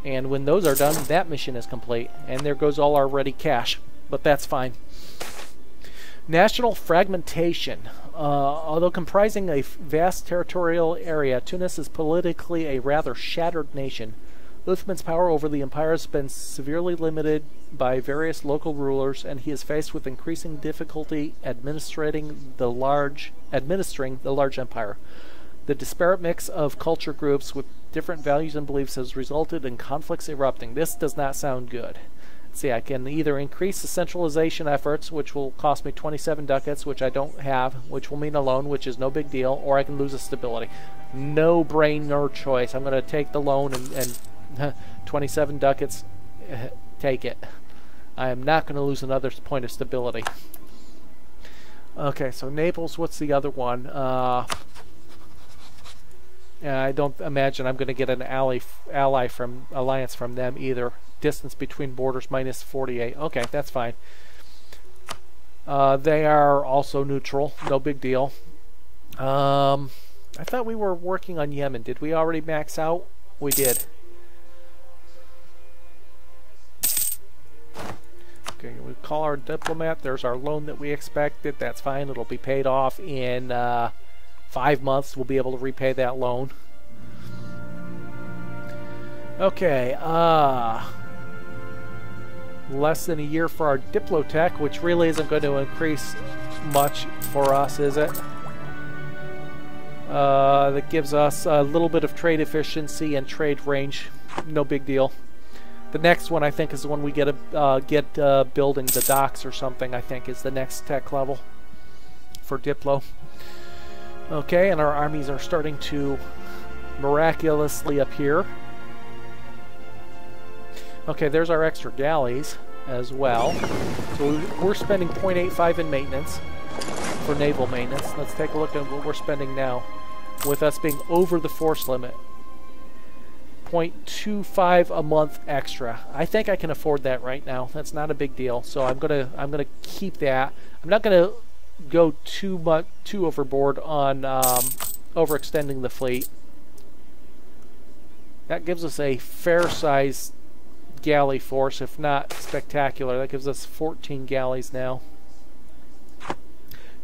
And when those are done, that mission is complete. And there goes all our ready cash. But that's fine. National fragmentation. Although comprising a vast territorial area, Tunis is politically a rather shattered nation. Uthman's power over the empire has been severely limited by various local rulers, and he is faced with increasing difficulty administering the large empire. The disparate mix of culture groups with different values and beliefs has resulted in conflicts erupting. This does not sound good. See, I can either increase the centralization efforts, which will cost me 27 ducats, which I don't have, which will mean a loan, which is no big deal, or I can lose a stability. No brainer choice. I'm going to take the loan and 27 ducats, take it. I am not going to lose another point of stability. Okay, so Naples, what's the other one? I don't imagine I'm going to get an alliance from them either. Distance between borders minus 48. Okay, that's fine. They are also neutral. No big deal. I thought we were working on Yemen. Did we already max out? We did. Okay, we call our diplomat. There's our loan that we expected. That's fine. It'll be paid off in 5 months. We'll be able to repay that loan. Okay, less than a year for our Diplotech, which really isn't going to increase much for us, is it? That gives us a little bit of trade efficiency and trade range. No big deal. The next one, I think, is the one we get building the docks or something, I think, is the next tech level for Diplo. Okay, and our armies are starting to miraculously appear. Okay, there's our extra galleys as well. So we're spending 0.85 in maintenance for naval maintenance. Let's take a look at what we're spending now with us being over the force limit. 0.25 a month extra. I think I can afford that right now. That's not a big deal. So I'm gonna keep that. I'm not gonna go too overboard on overextending the fleet. That gives us a fair size galley force, if not spectacular. That gives us 14 galleys now.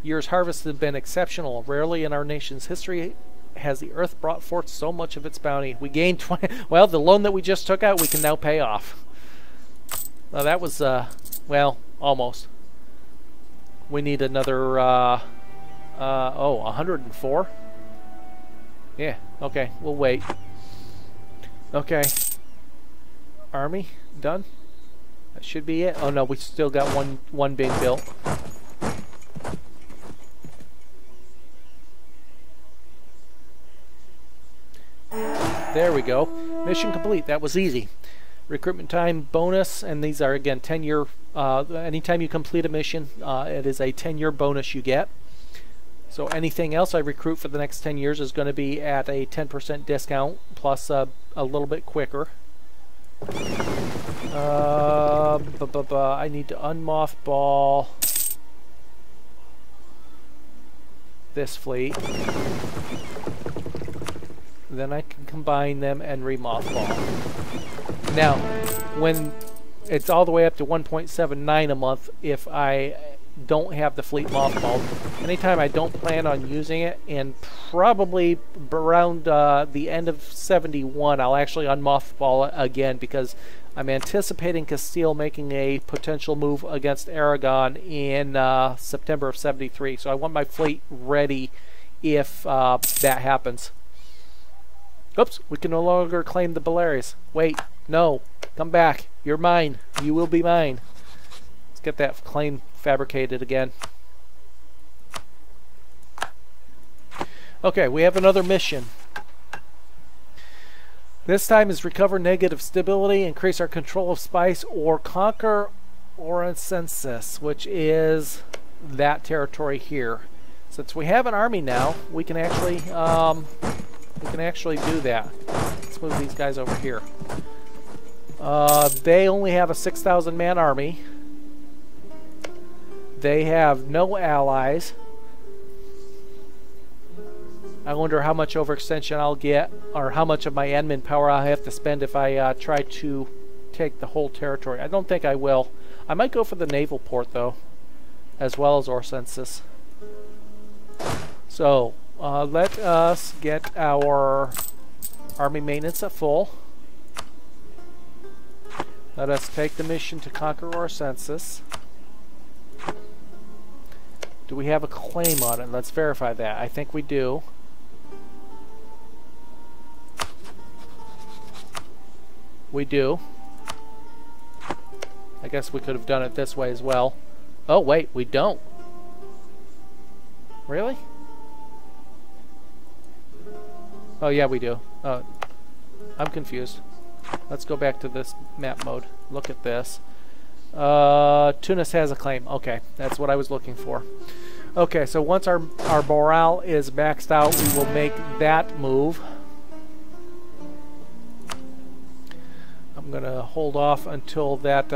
Year's harvest has been exceptional. Rarely in our nation's history has the earth brought forth so much of its bounty. We gained 20. Well, the loan that we just took out, we can now pay off. Now that was, well, almost. We need another, 104? Yeah, okay, we'll wait. Okay. Army, done? That should be it. Oh no, we still got one being built. There we go. Mission complete. That was easy. Recruitment time bonus, and these are again 10-year. Anytime you complete a mission, it is a 10-year bonus you get. So anything else I recruit for the next 10 years is going to be at a 10% discount, plus a little bit quicker. I need to unmothball this fleet. Then I can combine them and remothball. Now, when it's all the way up to 1.79 a month, if I don't have the fleet mothballed. Anytime I don't plan on using it, and probably around the end of 71, I'll actually unmothball it again, because I'm anticipating Castile making a potential move against Aragon in September of 73. So I want my fleet ready if that happens. Oops, we can no longer claim the Baleares. Wait, no, come back. You're mine. You will be mine. Let's get that claim fabricated again. Okay, we have another mission. This time is recover negative stability, increase our control of spice, or conquer Oroncensis, which is that territory here. Since we have an army now, we can actually do that. Let's move these guys over here. They only have a 6,000 man army. They have no allies. I wonder how much overextension I'll get, or how much of my admin power I'll have to spend if I try to take the whole territory. I don't think I will. I might go for the naval port, though, as well as Orsensis. So, let us get our army maintenance at full. Let us take the mission to conquer Orsensis. Do we have a claim on it? Let's verify that. I think we do. We do. I guess we could have done it this way as well. Oh, wait, we don't. Really? Oh, yeah, we do. Oh, I'm confused. Let's go back to this map mode. Look at this. Tunis has a claim. Okay, that's what I was looking for. Okay, so once our morale is maxed out, we will make that move. I'm going to hold off until that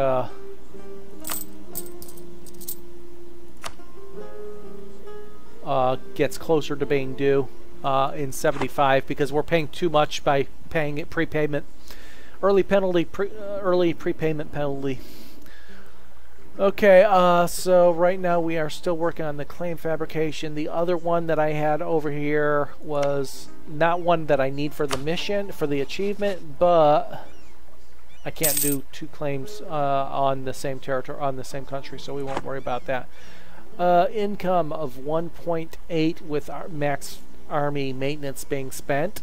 gets closer to being due in 75, because we're paying too much by paying it prepayment. Early prepayment penalty. Okay, so right now we are still working on the claim fabrication. The other one that I had over here was not one that I need for the mission, for the achievement, but I can't do two claims on the same territory, on the same country, so we won't worry about that. Income of 1.8 with our max army maintenance being spent.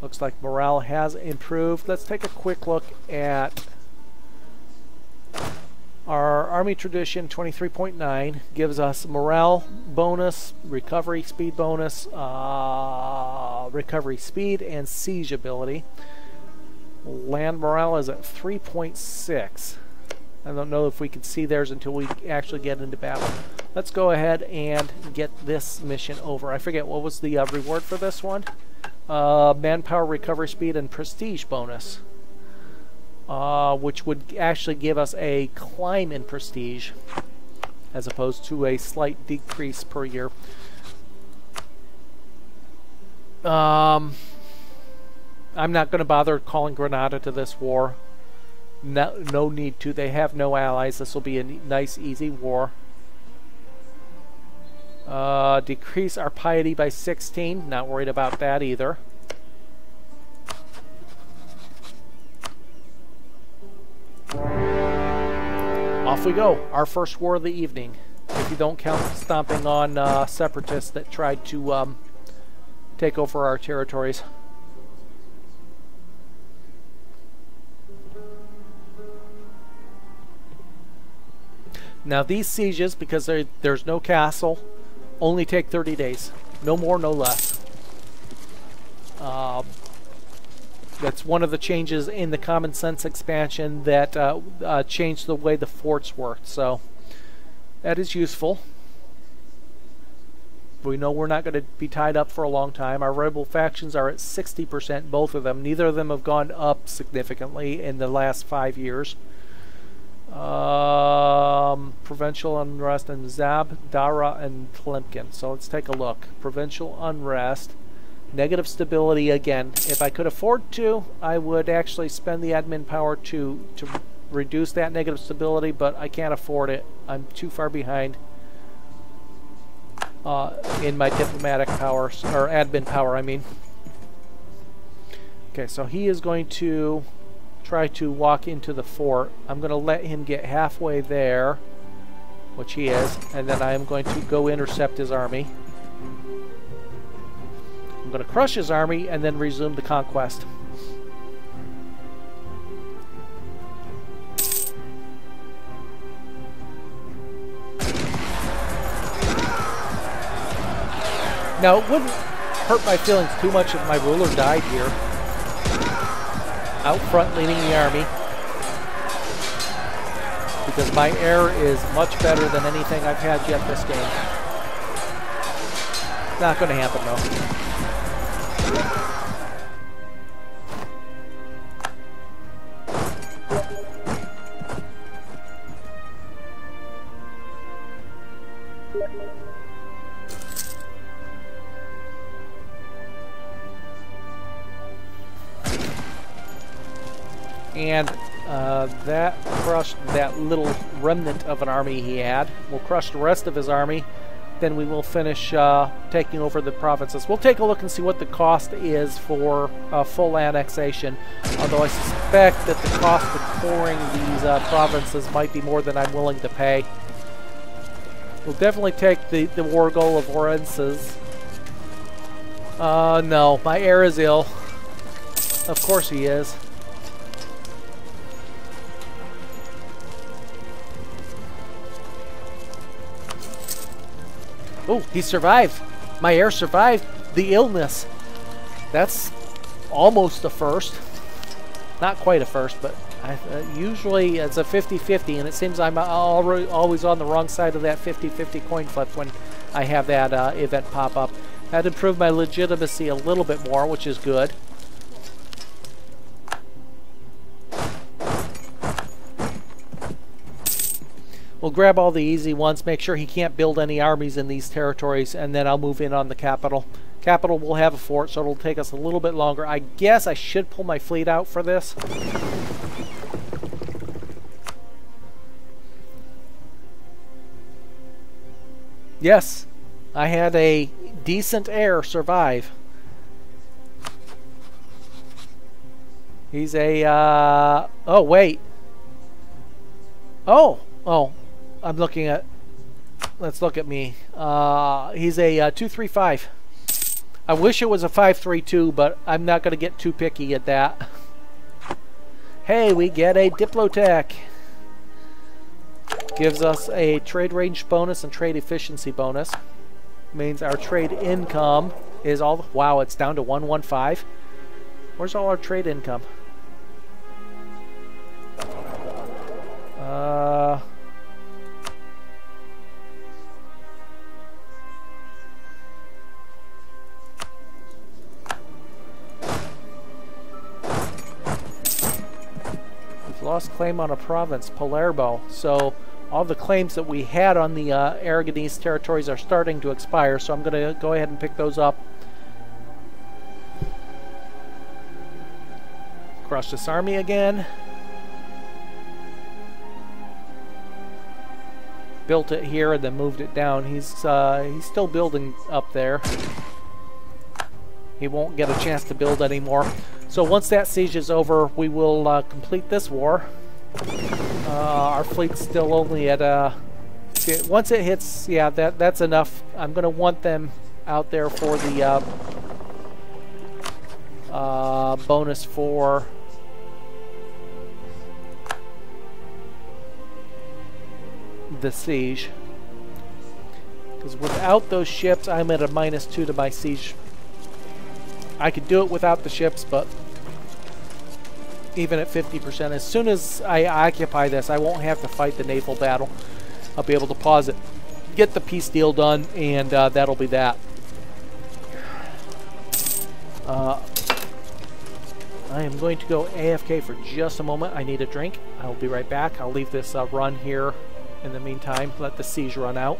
Looks like morale has improved. Let's take a quick look at our army tradition. 23.9 gives us morale bonus, recovery speed bonus, recovery speed, and siege ability. Land morale is at 3.6. I don't know if we can see theirs until we actually get into battle. Let's go ahead and get this mission over. I forget, what was the reward for this one? Manpower, recovery speed, and prestige bonus, which would actually give us a climb in prestige as opposed to a slight decrease per year. I'm not going to bother calling Granada to this war. No need to. They have no allies. This will be a nice, easy war. Decrease our piety by 16. Not worried about that either. Off we go. Our first war of the evening. If you don't count stomping on separatists that tried to take over our territories. Now these sieges, because there's no castle, only take 30 days. No more, no less. That's one of the changes in the Common Sense expansion that changed the way the forts worked. So that is useful. We know we're not going to be tied up for a long time. Our rebel factions are at 60%, both of them. Neither of them have gone up significantly in the last 5 years. Provincial unrest in Zab, Dara, and Tlemkin. So let's take a look. Provincial unrest. Negative stability again. If I could afford to, I would actually spend the admin power to reduce that negative stability, but I can't afford it. I'm too far behind in my diplomatic powers, or admin power, I mean. Okay, so he is going to try to walk into the fort. I'm going to let him get halfway there, which he is, and then I am going to go intercept his army. I'm going to crush his army and then resume the conquest. Now, it wouldn't hurt my feelings too much if my ruler died here. Out front leading the army. Because my heir is much better than anything I've had yet this game. Not going to happen though. And that crushed that little remnant of an army he had. We'll crush the rest of his army. Then we will finish taking over the provinces. We'll take a look and see what the cost is for full annexation. Although I suspect that the cost of pouring these provinces might be more than I'm willing to pay. We'll definitely take the war goal of Orenses. No, my heir is ill. Of course he is. Oh, he survived. My heir survived the illness. That's almost a first. Not quite a first, but usually it's a 50-50, and it seems I'm always on the wrong side of that 50-50 coin flip when I have that event pop up. That improved my legitimacy a little bit more, which is good. We'll grab all the easy ones, make sure he can't build any armies in these territories, and then I'll move in on the capital. Capital will have a fort, so it'll take us a little bit longer. I guess I should pull my fleet out for this. Yes, I had a decent heir survive. He's a, oh, wait. Oh, I'm looking at, let's look at me. He's a 235. I wish it was a 532, but I'm not going to get too picky at that. Hey, we get a Diplotech. Gives us a trade range bonus and trade efficiency bonus. Means our trade income is all, wow, it's down to 115. Where's all our trade income? We've lost claim on a province, Palermo. So all the claims that we had on the Aragonese territories are starting to expire, so I'm going to go ahead and pick those up. Crush this army again. Built it here and then moved it down. He's still building up there. He won't get a chance to build anymore. So once that siege is over, we will complete this war. Our fleet's still only at once it hits, yeah, that's enough. I'm going to want them out there for the bonus for the siege, because without those ships I'm at a -2 to my siege. I could do it without the ships, but even at 50%, as soon as I occupy this, I won't have to fight the naval battle. I'll be able to pause it, get the peace deal done, and that'll be that. I am going to go AFK for just a moment. I need a drink. I'll be right back. I'll leave this run here in the meantime. Let the siege run out.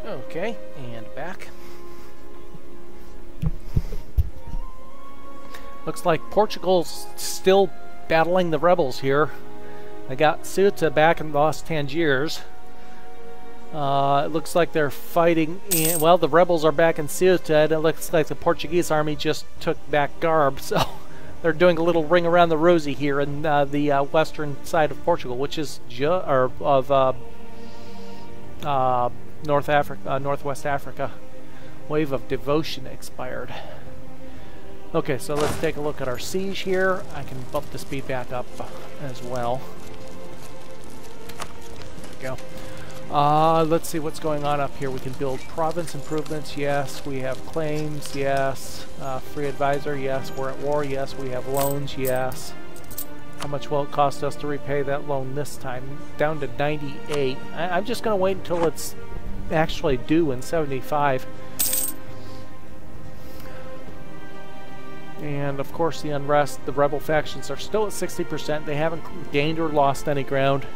Okay, and back. Looks like Portugal's still battling the rebels here. I got Ceuta back and lost Tangiers. It looks like they're fighting in, well, the rebels are back in Ceuta, and it looks like the Portuguese army just took back Garb, so they're doing a little ring around the rosy here in the western side of Portugal, which is Northwest Africa. Wave of Devotion expired. Okay, so let's take a look at our siege here. I can bump the speed back up as well. There we go. Let's see what's going on up here. We can build province improvements. Yes. We have claims. Yes. Free advisor. Yes. We're at war. Yes. We have loans. Yes. How much will it cost us to repay that loan this time? Down to 98. I'm just going to wait until it's actually due in 75. And of course the unrest, the rebel factions are still at 60%. They haven't gained or lost any ground.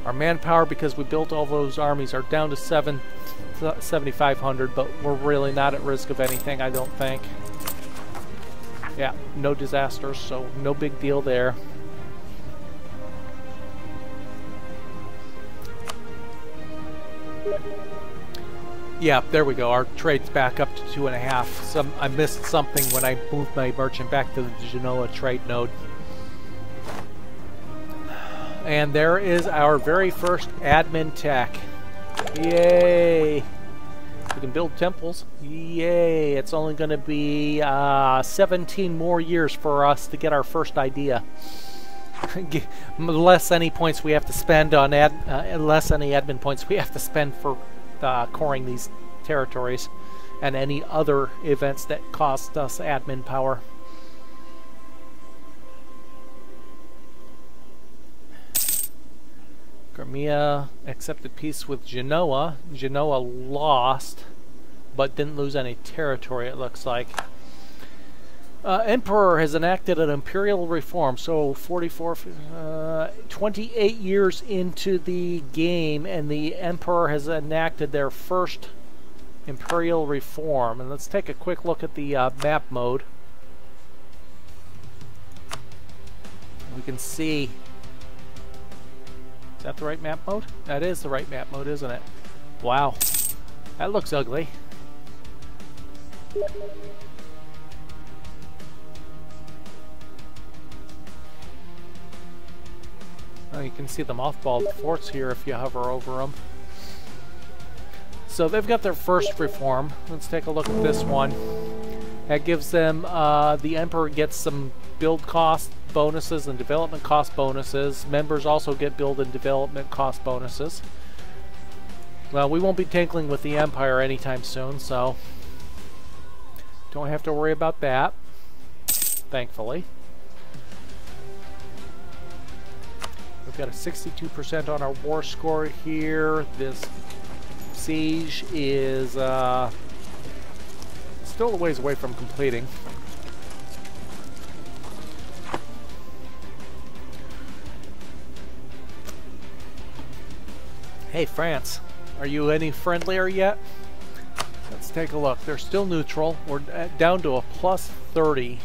Our manpower, because we built all those armies, are down to 7,500, but we're really not at risk of anything, I don't think. Yeah, no disasters, so no big deal there. Yeah, there we go. Our trade's back up to 2.5. I missed something when I moved my merchant back to the Genoa trade node. And there is our very first admin tech. Yay! We can build temples. Yay! It's only going to be 17 more years for us to get our first idea. Less any points we have to spend on less any admin points we have to spend for coring these territories and any other events that cost us admin power. Crimea accepted peace with Genoa. Genoa lost, but didn't lose any territory, it looks like. Emperor has enacted an imperial reform, so 28 years into the game, and the Emperor has enacted their first imperial reform. And let's take a quick look at the map mode. We can see... Is that the right map mode? That is the right map mode, isn't it? Wow. That looks ugly. Oh, you can see the mothballed forts here if you hover over them. So they've got their first reform. Let's take a look at this one. That gives them, the Emperor gets some build cost bonuses and development cost bonuses. Members also get build and development cost bonuses. Well, we won't be tinkling with the Empire anytime soon, so don't have to worry about that, thankfully. We've got a 62% on our war score here. This siege is still a ways away from completing. Hey, France, are you any friendlier yet? Let's take a look. They're still neutral. We're down to a plus 30.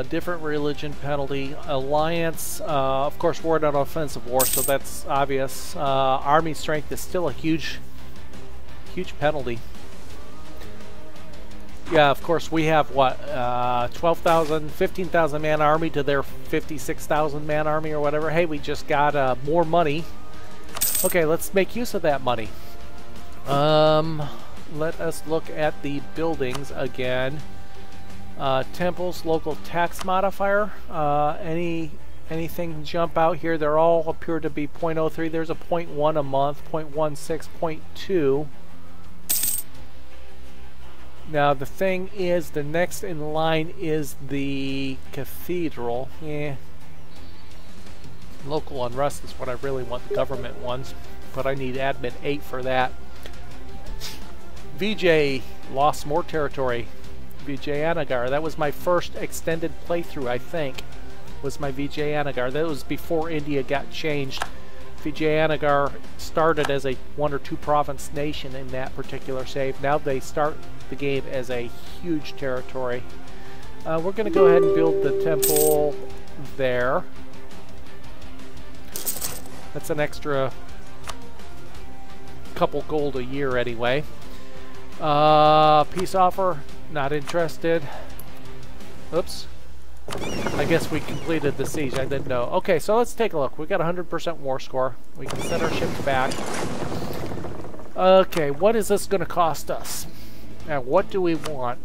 Different religion penalty. Alliance, of course, we're in an offensive war, so that's obvious. Army strength is still a huge penalty. Yeah, of course, we have, what, 12,000, 15,000 man army to their 56,000 man army or whatever. Hey, we just got more money. Okay, let's make use of that money. Let us look at the buildings again. Temples, local tax modifier. Anything jump out here? They all appear to be 0.03. There's a 0.1 a month, 0.16, 0.2. Now the thing is, the next in line is the cathedral. Yeah. Local unrest is what I really want, the government ones, but I need admin 8 for that. VJ lost more territory. Vijayanagar, that was my first extended playthrough, I think, was my Vijayanagar. That was before India got changed. Vijayanagar started as a 1 or 2 province nation in that particular save. Now they start the game as a huge territory. We're going to go ahead and build the temple there. That's an extra couple gold a year anyway. Peace offer, not interested. Oops. I guess we completed the siege, I didn't know. Okay, so let's take a look. We got 100% war score. We can set our ships back. Okay, what is this going to cost us? Now, what do we want?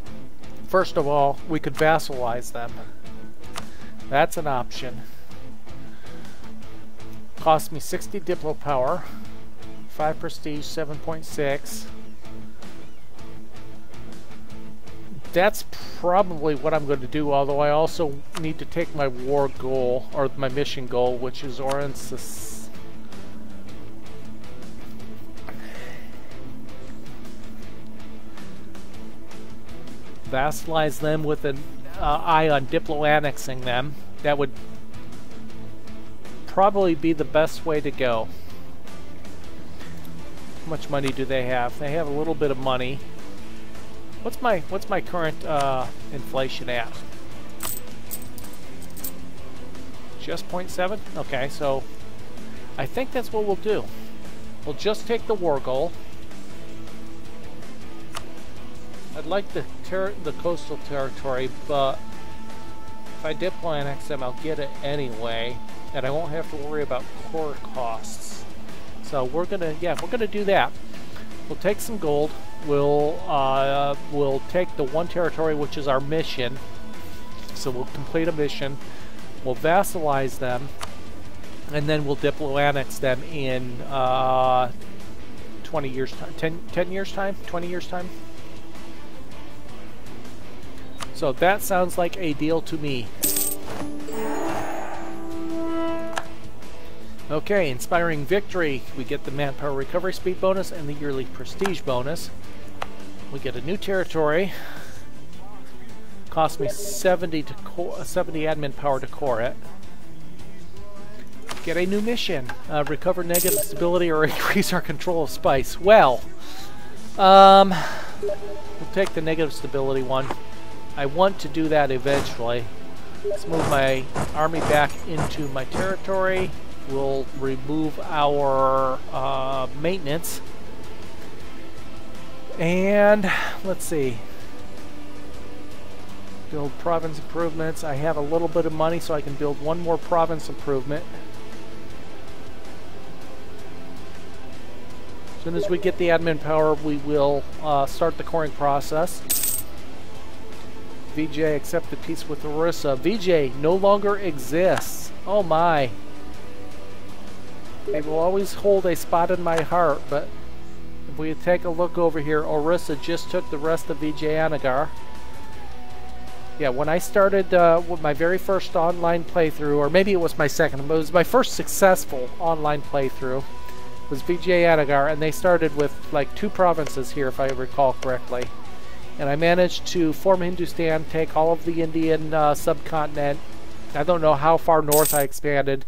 First of all, we could vassalize them. That's an option. Cost me 60 Diplo power, 5 prestige, 7.6. that's probably what I'm going to do, although I also need to take my war goal, or my mission goal, which is Orensis. Vassalize them with an eye on diplo-annexing them. That would probably be the best way to go. How much money do they have? They have a little bit of money. What's my current inflation at? Just 0.7? Okay, so I think that's what we'll do. We'll just take the war goal. I'd like the coastal territory, but if I diplo annex them, I'll get it anyway, and I won't have to worry about core costs. So we're gonna do that. We'll take some gold. We'll take the one territory, which is our mission. So we'll complete a mission. We'll vassalize them, and then we'll diplo annex them in 20 years time, 10 years time, 20 years time. So that sounds like a deal to me. Okay, inspiring victory. We get the manpower recovery speed bonus and the yearly prestige bonus. We get a new territory. Cost me 70 admin power to core it. Get a new mission. Recover negative stability or increase our control of spice. Well, we'll take the negative stability one. I want to do that eventually. Let's move my army back into my territory. We'll remove our maintenance. And let's see. Build province improvements. I have a little bit of money, so I can build one more province improvement. As soon as we get the admin power, we will start the coring process. VJ accepted peace with Orissa. VJ no longer exists. Oh my. They will always hold a spot in my heart, but if we take a look over here, Orissa just took the rest of Vijayanagar. Yeah, when I started with my very first online playthrough, or maybe it was my second, but it was my first successful online playthrough, was Vijayanagar, and they started with like 2 provinces here, if I recall correctly. And I managed to form Hindustan, take all of the Indian subcontinent. I don't know how far north I expanded,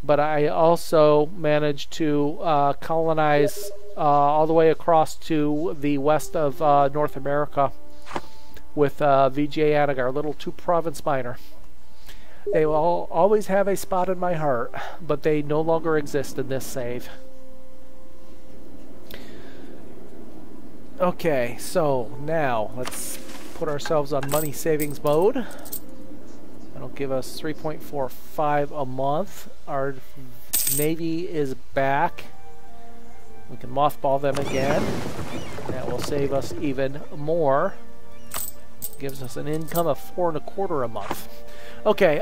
but I also managed to colonize all the way across to the west of North America with Vijayanagar, little 2-province minor. They will always have a spot in my heart, but they no longer exist in this save. Okay, so now let's put ourselves on money savings mode. That'll give us 3.45 a month. Our Navy is back. We can mothball them again. That will save us even more. Gives us an income of 4.25 a month. Okay,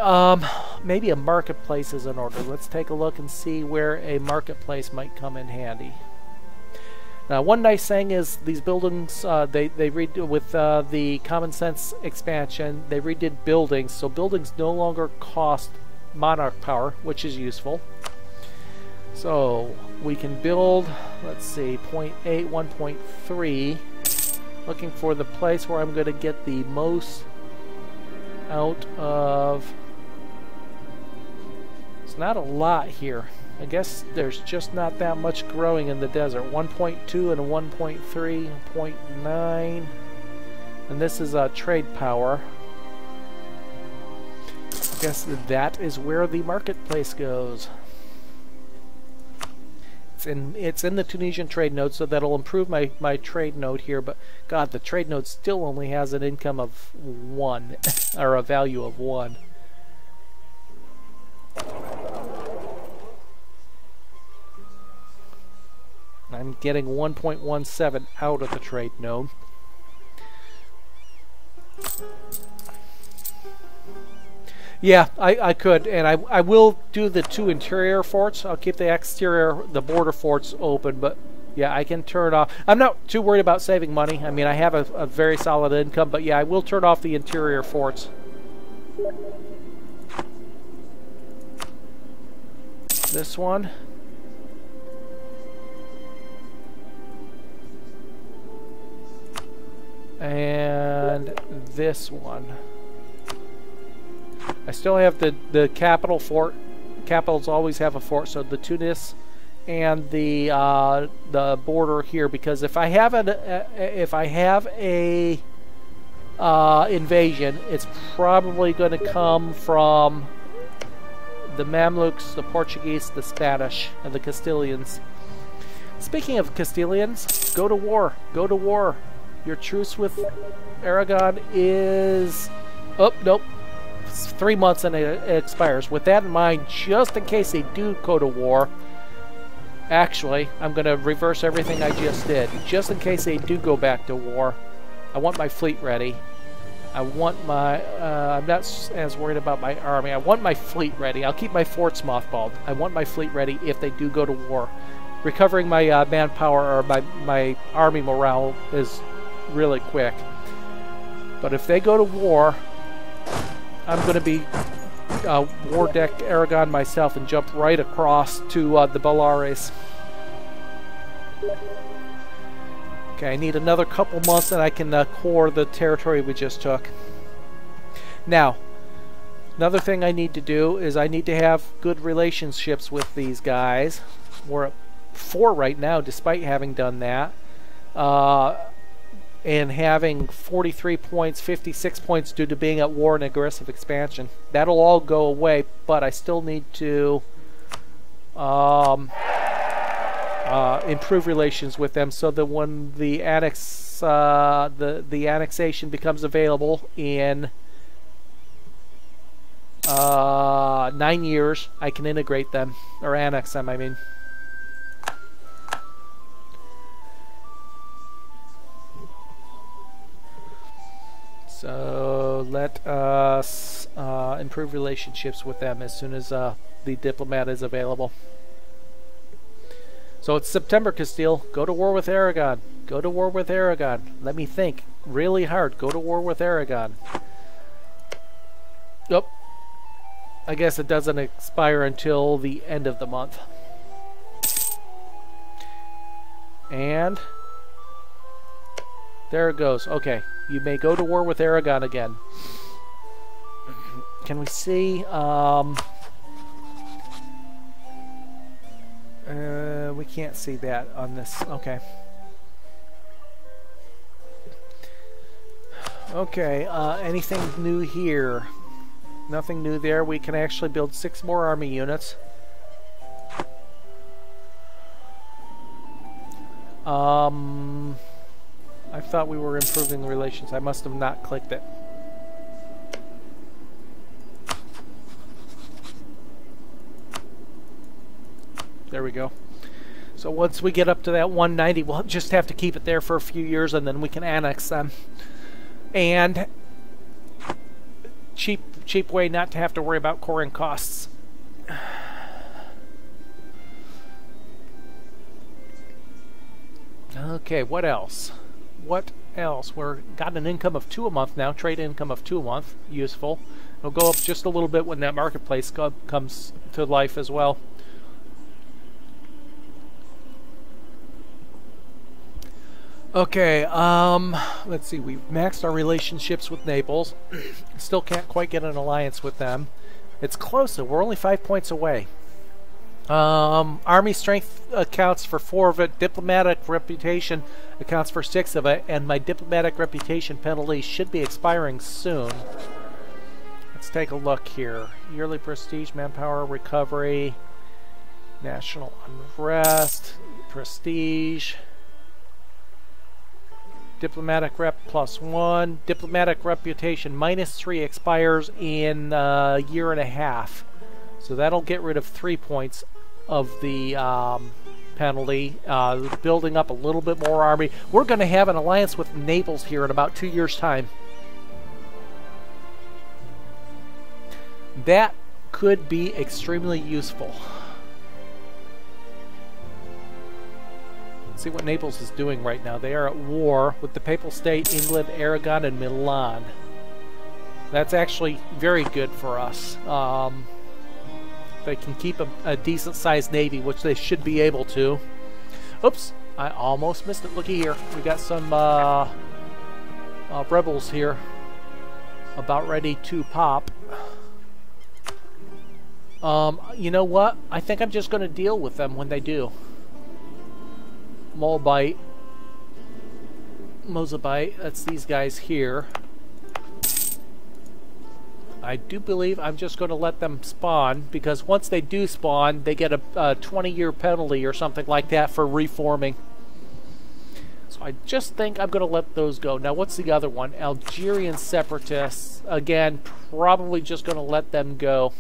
maybe a marketplace is in order. Let's take a look and see where a marketplace might come in handy. Now, one nice thing is these buildings, they redid with the Common Sense expansion, they redid buildings, so buildings no longer cost monarch power, which is useful. So we can build, let's see, 0.8, 1.3, looking for the place where I'm going to get the most out of. It's not a lot here. I guess there's just not that much growing in the desert. 1.2 and a 1.3, 0.9. And this is trade power. I guess that is where the marketplace goes. It's in the Tunisian trade node, so that'll improve my trade node here. But God, the trade node still only has an income of 1, or a value of 1. I'm getting 1.17 out of the trade node. Yeah, I could, and I will do the 2 interior forts. I'll keep the exterior, the border forts open, but Yeah, I can turn off. I'm not too worried about saving money. I mean, I have a very solid income, but yeah, I will turn off the interior forts. This one. And this one. I still have the capital fort. Capitals always have a fort, so the Tunis and the border here, because if I have a invasion, it's probably going to come from the Mamluks, the Portuguese, the Spanish, and the Castilians. Speaking of Castilians, go to war. Go to war. Your truce with Aragon is... Oh, nope. It's 3 months and it expires. With that in mind, just in case they do go to war... Actually, I'm going to reverse everything I just did. Just in case they do go back to war, I want my fleet ready. I want my... I'm not as worried about my army. I want my fleet ready. I'll keep my forts mothballed. I want my fleet ready if they do go to war. Recovering my manpower or my army morale is really quick. But if they go to war, I'm going to be war deck Aragon myself and jump right across to the Baleares. Okay, I need another couple months and I can core the territory we just took. Now, another thing I need to do is I need to have good relationships with these guys. We're at 4 right now, despite having done that. And having 43 points, 56 points due to being at war and aggressive expansion. That'll all go away, but I still need to improve relations with them so that when the the annexation becomes available in 9 years, I can integrate them, or annex them, I mean. So let us improve relationships with them as soon as the diplomat is available. So it's September, Castile. Go to war with Aragon. Go to war with Aragon. Let me think really hard. Go to war with Aragon. Nope. I guess it doesn't expire until the end of the month. And there it goes. Okay. You may go to war with Aragon again. Can we see? We can't see that on this. Okay. Okay. Anything new here? Nothing new there. We can actually build 6 more army units. I thought we were improving the relations. I must have not clicked it. There we go. So once we get up to that 190, we'll just have to keep it there for a few years and then we can annex them. And cheap way not to have to worry about coring costs. Okay, what else? What else? We're got an income of 2 a month now, trade income of 2 a month, useful. It'll go up just a little bit when that marketplace comes to life as well. Okay, let's see, we've maxed our relationships with Naples. Still can't quite get an alliance with them. It's close, we're only 5 points away. Army strength accounts for 4 of it. Diplomatic reputation accounts for 6 of it. And my diplomatic reputation penalty should be expiring soon. Let's take a look here. Yearly prestige, manpower, recovery, national unrest, prestige, diplomatic rep +1. Diplomatic reputation -3 expires in a year and a half. So that'll get rid of 3 points of the penalty, building up a little bit more army. We're going to have an alliance with Naples here in about 2 years' time. That could be extremely useful. See what Naples is doing right now. They are at war with the Papal State, England, Aragon, and Milan. That's actually very good for us. They can keep a decent-sized navy, which they should be able to. Oops, I almost missed it. Looky here. We got some rebels here about ready to pop. You know what? I think I'm just going to deal with them when they do. Mozabite, that's these guys here. I do believe I'm just going to let them spawn, because once they do spawn, they get a 20-year penalty or something like that for reforming. So I just think I'm going to let those go. Now, what's the other one? Algerian separatists. Again, probably just going to let them go.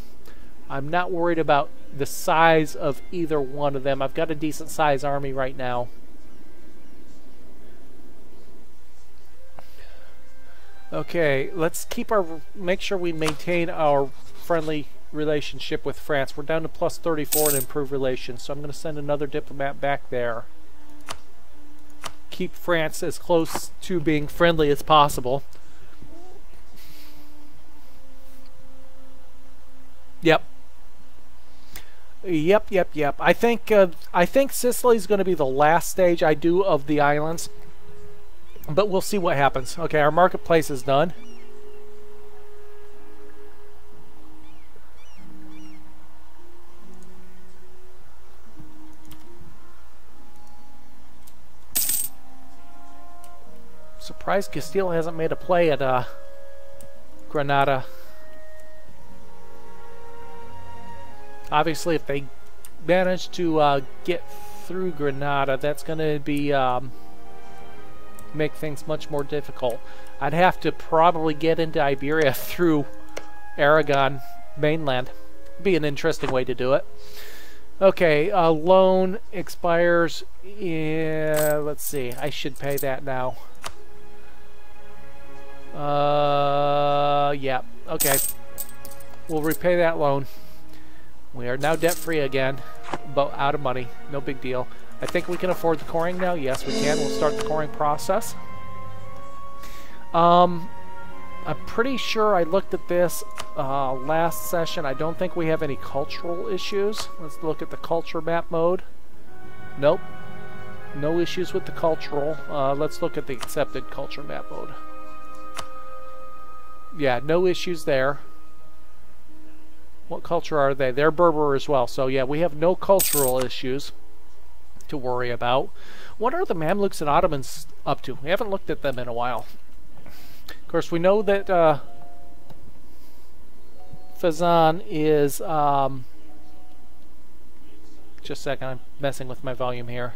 I'm not worried about the size of either one of them. I've got a decent-sized army right now. Okay, let's make sure we maintain our friendly relationship with France. We're down to plus 34 in improved relations, so I'm going to send another diplomat back there. Keep France as close to being friendly as possible. Yep. Yep. I think Sicily's going to be the last stage I do of the islands. But we'll see what happens. Okay, our marketplace is done. Surprised Castile hasn't made a play at Granada. Obviously, if they manage to get through Granada, that's going to be make things much more difficult. I'd have to probably get into Iberia through Aragon mainland. Be an interesting way to do it. Okay, loan expires. Yeah, let's see. I should pay that now. Yeah. Okay. We'll repay that loan. We are now debt-free again, but out of money. No big deal. I think we can afford the coring now. Yes, we can. We'll start the coring process. I'm pretty sure I looked at this last session. I don't think we have any cultural issues. Let's look at the culture map mode. Nope. No issues with the cultural. Let's look at the accepted culture map mode. Yeah, no issues there. What culture are they? They're Berber as well. So yeah, we have no cultural issues to worry about. What are the Mamluks and Ottomans up to? We haven't looked at them in a while. Of course, we know that Fezzan is... just a second, I'm messing with my volume here.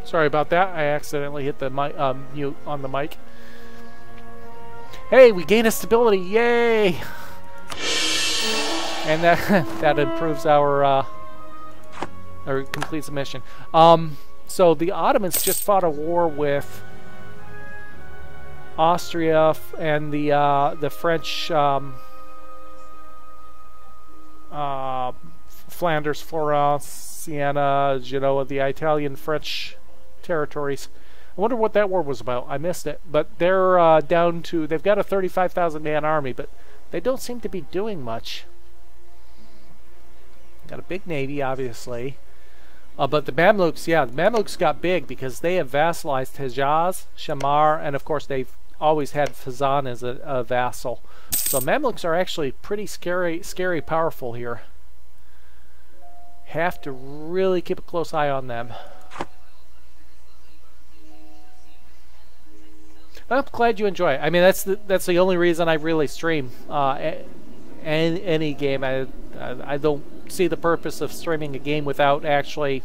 Sorry about that. I accidentally hit the mic, mute on the mic. Hey, we gain a stability! Yay! And that improves our or completes the mission. So the Ottomans just fought a war with Austria and the French Flanders, Florence, Siena, Genoa, the Italian French territories. I wonder what that war was about. I missed it. But they're down to... They've got a 35,000 man army, but they don't seem to be doing much. Got a big navy, obviously. But the Mamluks, yeah, the Mamluks got big because they have vassalized Hejaz, Shamar, and of course they've always had Fezzan as a vassal. So Mamluks are actually pretty scary powerful here. Have to really keep a close eye on them. I'm glad you enjoy it. I mean, that's the only reason I really stream any game. I don't see the purpose of streaming a game without actually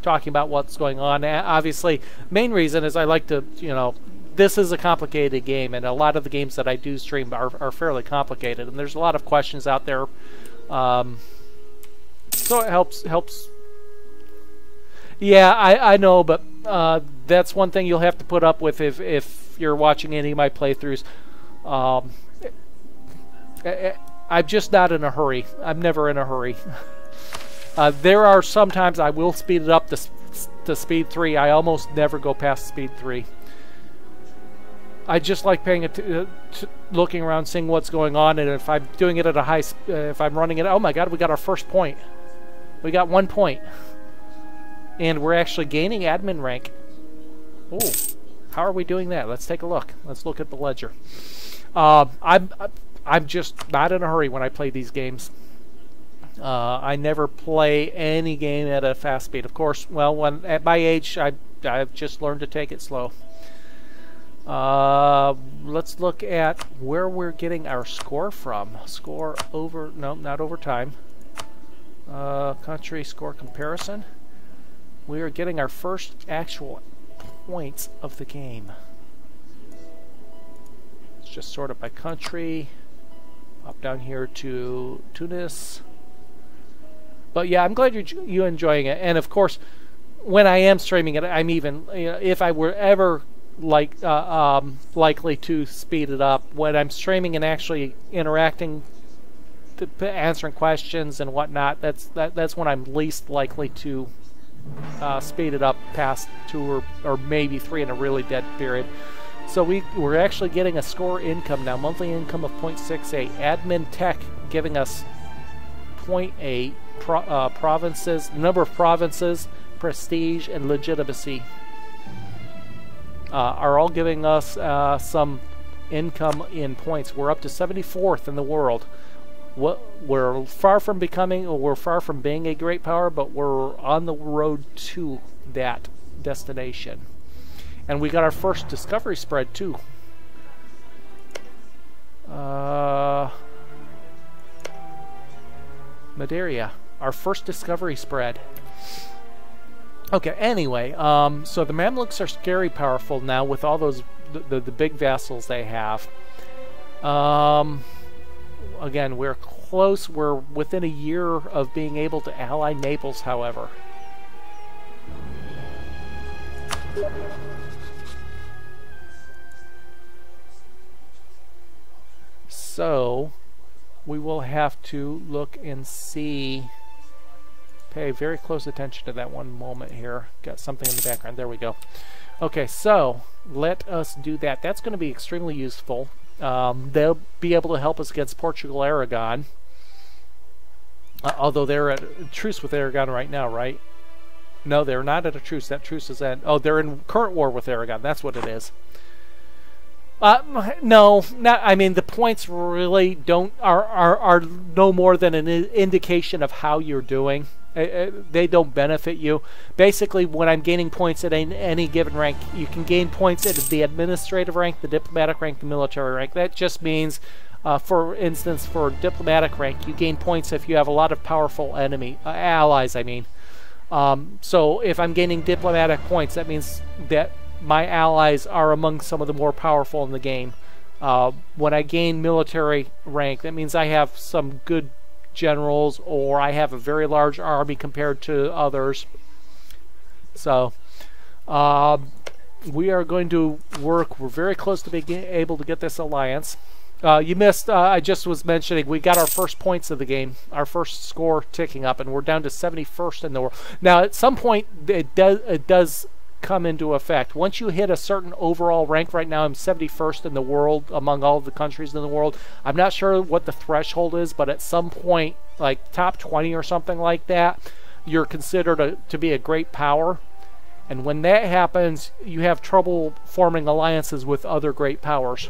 talking about what's going on. Obviously, main reason is I like to, you know, this is a complicated game, and a lot of the games that I do stream are fairly complicated, and there's a lot of questions out there. So it helps. Yeah, I know, but that's one thing you'll have to put up with if you're watching any of my playthroughs. I'm just not in a hurry. I'm never in a hurry. There are sometimes I will speed it up to speed 3. I almost never go past speed 3. I just like looking around, seeing what's going on, and if I'm doing it at a high, if I'm running it, oh my God, we got our first point. We got 1 point, and we're actually gaining admin rank. Oh, how are we doing that? Let's take a look. Let's look at the ledger. I'm just not in a hurry when I play these games. I never play any game at a fast speed. Of course, well, at my age, I've just learned to take it slow. Let's look at where we're getting our score from. Score over, no, not over time. Country score comparison. We are getting our first actual points of the game. Let's just sort it by country. Up down here to Tunis. But yeah, I'm glad you're enjoying it. And of course, when I am streaming it, I'm even, you know, if I were ever likely to speed it up, when I'm streaming and actually interacting, answering questions and whatnot, that's when I'm least likely to speed it up past 2 or maybe 3 in a really dead period. So we're actually getting a score income now, monthly income of 0.68. Admin tech giving us 0.8. Provinces, number of provinces, prestige, and legitimacy are all giving us some income in points. We're up to 74th in the world. We're far from being a great power, but we're on the road to that destination. And we got our first discovery spread too. Madeira, our first discovery spread. Okay, anyway, so the Mamluks are scary powerful now with all those the big vassals they have. Again, we're close. We're within a year of being able to ally Naples, however. So we will have to look and see. Pay very close attention to that one moment here. Got something in the background. There we go. Okay, so let us do that. That's going to be extremely useful. They'll be able to help us against Portugal, Aragon. Although they're at a truce with Aragon right now, right? No, they're not at a truce. That truce is at... Oh, they're in current war with Aragon. That's what it is. No, not. I mean, the points really are no more than an indication of how you're doing. They don't benefit you. Basically, when I'm gaining points at any given rank, you can gain points at the administrative rank, the diplomatic rank, the military rank. That just means, for instance, for diplomatic rank, you gain points if you have a lot of powerful allies. I mean, so if I'm gaining diplomatic points, that means that my allies are among some of the more powerful in the game. When I gain military rank, that means I have some good generals, or I have a very large army compared to others. So we are going to work. We're very close to being able to get this alliance. You missed, I just was mentioning, we got our first points of the game, our first score ticking up, and we're down to 71st in the world. Now, at some point, it does come into effect. Once you hit a certain overall rank, right now I'm 71st in the world among all of the countries in the world. I'm not sure what the threshold is, but at some point, like top 20 or something like that, you're considered to be a great power. And when that happens, you have trouble forming alliances with other great powers.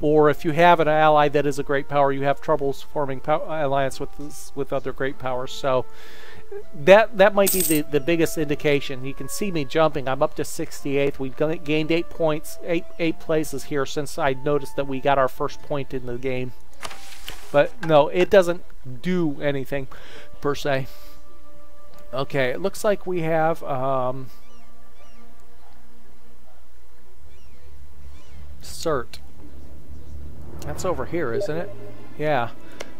Or if you have an ally that is a great power, you have troubles forming alliance with other great powers. So that might be the biggest indication. You can see me jumping. I'm up to 68th. We've gained 8 points, 8 places here since I noticed that we got our first point in the game. But no, it doesn't do anything per se. Okay, it looks like we have CERT. That's over here, isn't it? Yeah.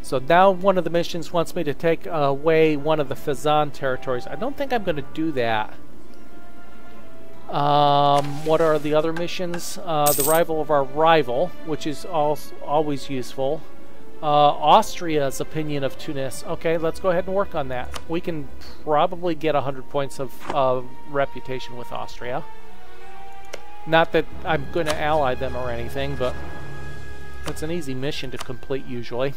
So now one of the missions wants me to take away one of the Fazan territories. I don't think I'm going to do that. What are the other missions? The rival of our rival, which is always useful. Austria's opinion of Tunis. Okay, let's go ahead and work on that. We can probably get 100 points of reputation with Austria. Not that I'm going to ally them or anything, but it's an easy mission to complete usually.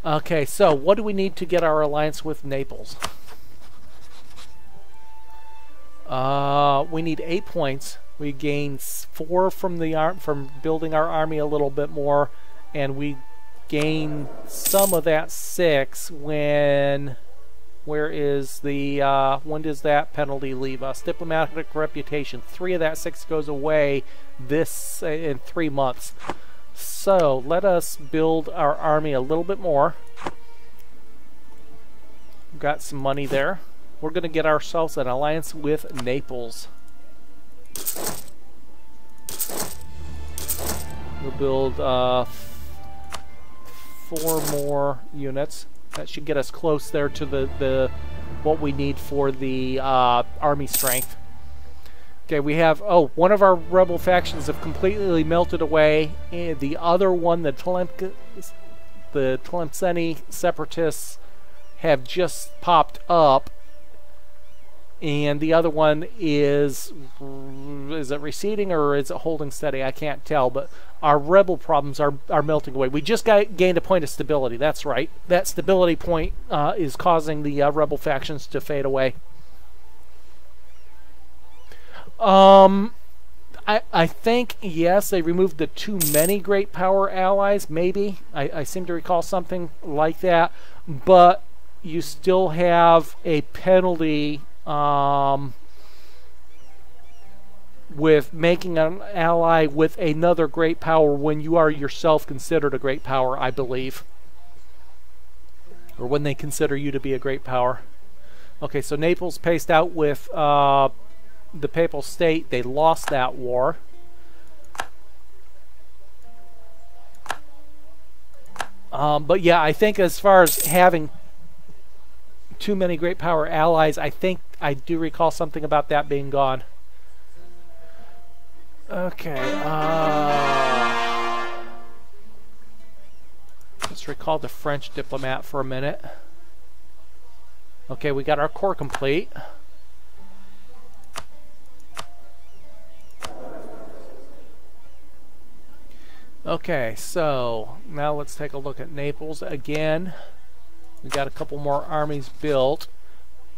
Okay, so what do we need to get our alliance with Naples? We need 8 points. We gain 4 from building our army a little bit more, and we gain some of that 6 when... Where is the... when does that penalty leave us? Diplomatic reputation. 3 of that 6 goes away in 3 months. So let us build our army a little bit more. We've got some money there. We're going to get ourselves an alliance with Naples. We'll build 4 more units. That should get us close there to what we need for the army strength. Okay, we have, one of our rebel factions have completely melted away, and the other one, the Tlemceni separatists, have just popped up, and the other one is it receding or is it holding steady? I can't tell, but our rebel problems are melting away. We just gained a point of stability, that's right. That stability point is causing the rebel factions to fade away. I think, yes, they removed the too many great power allies, maybe. I seem to recall something like that. But you still have a penalty with making an ally with another great power when you are yourself considered a great power, I believe. Or when they consider you to be a great power. Okay, so Naples paced out with... the Papal State. They lost that war. But yeah, I think as far as having too many great power allies, I think I do recall something about that being gone. Okay. Let's recall the French diplomat for a minute. Okay, we got our corps complete. Okay, so now let's take a look at Naples again. We got a couple more armies built.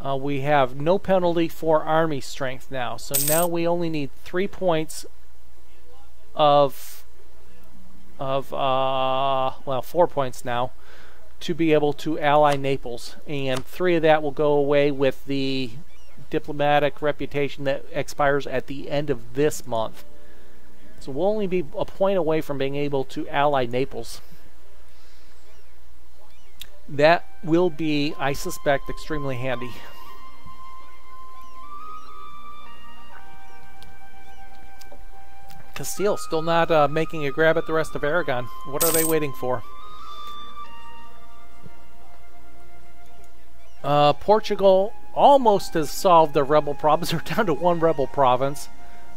We have no penalty for army strength now, so now we only need 3 points of 4 points now to be able to ally Naples, and 3 of that will go away with the diplomatic reputation that expires at the end of this month. So we'll only be a point away from being able to ally Naples. That will be, I suspect, extremely handy. Castile still not making a grab at the rest of Aragon. What are they waiting for? Portugal almost has solved their rebel problems. They're down to 1 rebel province.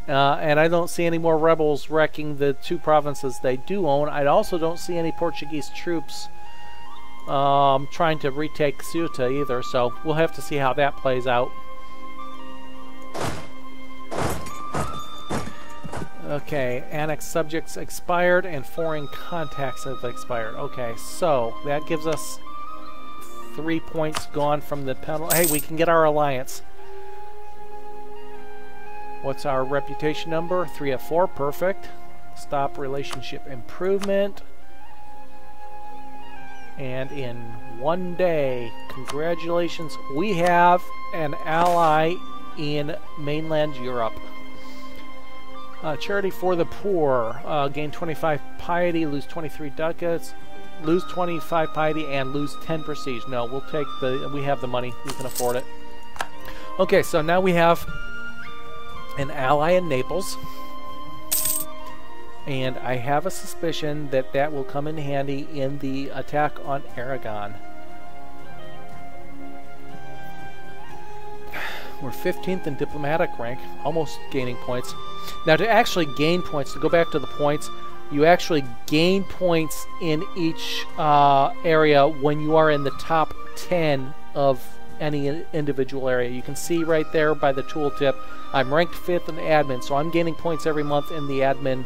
And I don't see any more rebels wrecking the 2 provinces they do own. I also don't see any Portuguese troops trying to retake Ceuta either, so we'll have to see how that plays out. Okay, annexed subjects expired and foreign contacts have expired. Okay, so that gives us 3 points gone from the penalty. Hey, we can get our alliance. What's our reputation number? 3 of 4, perfect. Stop relationship improvement. And in 1 day, congratulations, we have an ally in mainland Europe. Charity for the poor. Gain 25 piety, lose 23 ducats, lose 25 piety, and lose 10 prestige. No, we'll take the... we have the money. We can afford it. Okay, so now we have an ally in Naples. And I have a suspicion that that will come in handy in the attack on Aragon. We're 15th in diplomatic rank, almost gaining points. Now to actually gain points, to go back to the points, you actually gain points in each area when you are in the top 10 of any individual area. You can see right there by the tooltip, I'm ranked 5th in admin, so I'm gaining points every month in the admin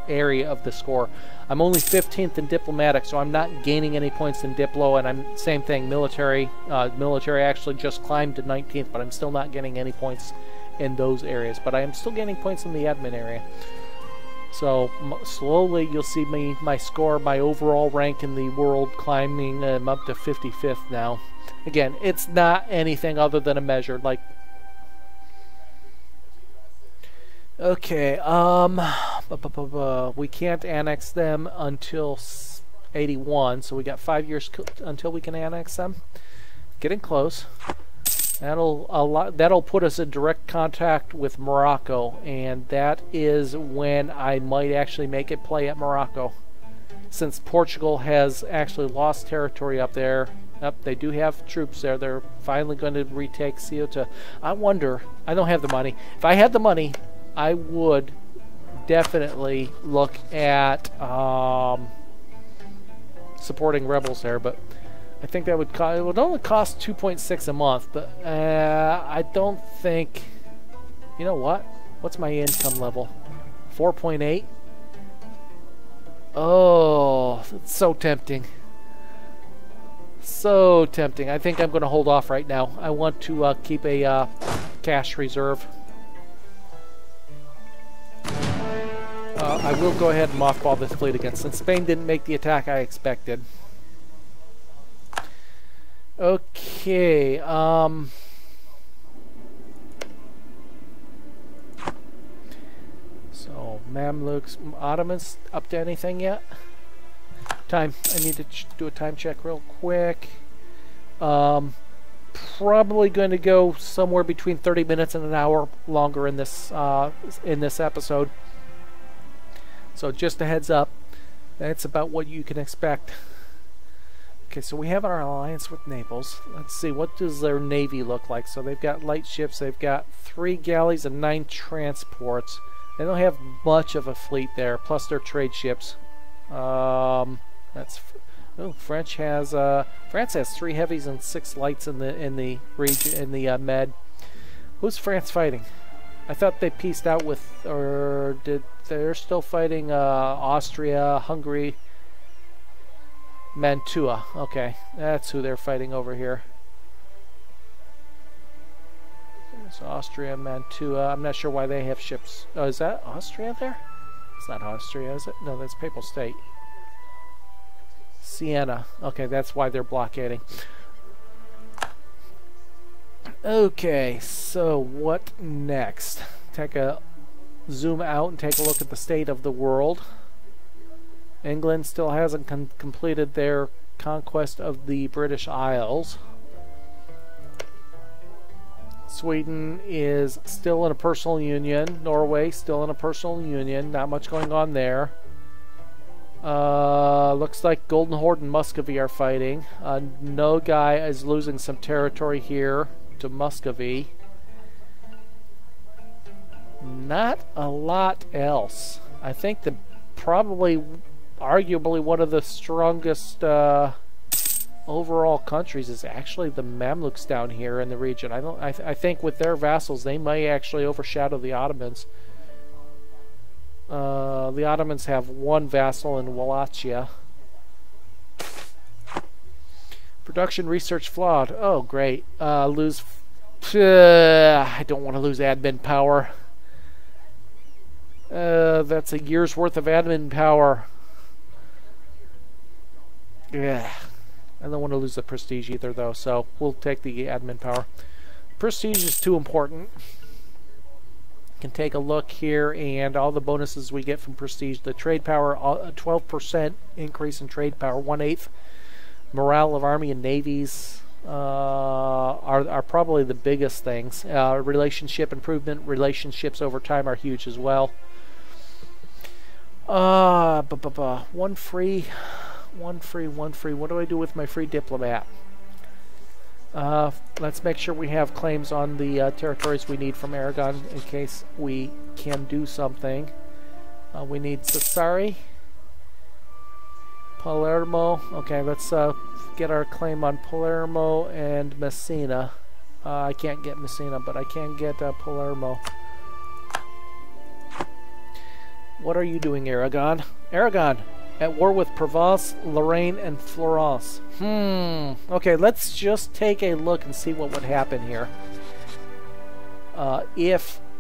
area of the score. I'm only 15th in diplomatic, so I'm not gaining any points in Diplo, and I'm same thing, military. Military actually just climbed to 19th, but I'm still not getting any points in those areas. But I am still gaining points in the admin area. So slowly you'll see my score, my overall rank in the world climbing. I'm up to 55th now. Again, it's not anything other than a measure. Like, okay, we can't annex them until 81, so we got 5 years until we can annex them. Getting close. That'll put us in direct contact with Morocco, and that is when I might actually make it play at Morocco, since Portugal has actually lost territory up there. Yep, they do have troops there. They're finally going to retake Ceuta. I wonder, I don't have the money. If I had the money, I would definitely look at supporting rebels there, but I think that would cost, it would only cost 2.6 a month, but I don't think, you know what? What's my income level? 4.8? Oh, it's so tempting. So tempting. I think I'm going to hold off right now. I want to keep a cash reserve. I will go ahead and mothball this fleet again, since Spain didn't make the attack I expected. Okay, so Mamluks, Ottomans, up to anything yet? Time. I need to do a time check real quick. Probably going to go somewhere between 30 minutes and an hour longer in this episode. So just a heads up, that's about what you can expect. Okay, so we have our alliance with Naples. Let's see, what does their navy look like? So they've got light ships, they've got 3 galleys and 9 transports. They don't have much of a fleet there, plus their trade ships. That's France has 3 heavies and 6 lights in the region, in the Med. Who's France fighting? I thought they pieced out with, or did they're still fighting Austria, Hungary, Mantua. Okay, that's who they're fighting over here. So Austria, Mantua. I'm not sure why they have ships. Oh, is that Austria there? It's not Austria, is it? No, that's Papal State. Siena. Okay, that's why they're blockading. Okay, so what next? Take a zoom out and take a look at the state of the world. England still hasn't completed their conquest of the British Isles. Sweden is still in a personal union. Norway still in a personal union. Not much going on there. Looks like Golden Horde and Muscovy are fighting. Nogai is losing some territory here to Muscovy. Not a lot else. I think the probably, arguably one of the strongest overall countries is actually the Mamluks down here in the region. I think with their vassals, they may actually overshadow the Ottomans. The Ottomans have one vassal in Wallachia. Production research flawed. Oh, great. Lose. I don't want to lose admin power. That's a year's worth of admin power. Yeah. I don't want to lose the prestige either, though, so we'll take the admin power. Prestige is too important. Can take a look here, and all the bonuses we get from prestige. The trade power, a 12% increase in trade power, 1/8. Morale of army and navies are probably the biggest things. Relationship improvement, relationships over time are huge as well. One free. What do I do with my free diplomat? Let's make sure we have claims on the territories we need from Aragon in case we can do something. We need Sassari, Palermo. Okay, let's get our claim on Palermo and Messina. I can't get Messina, but I can get Palermo. What are you doing, Aragon? Aragon! At war with Provence, Lorraine, and Florence. Okay, let's just take a look and see what would happen here. Oh,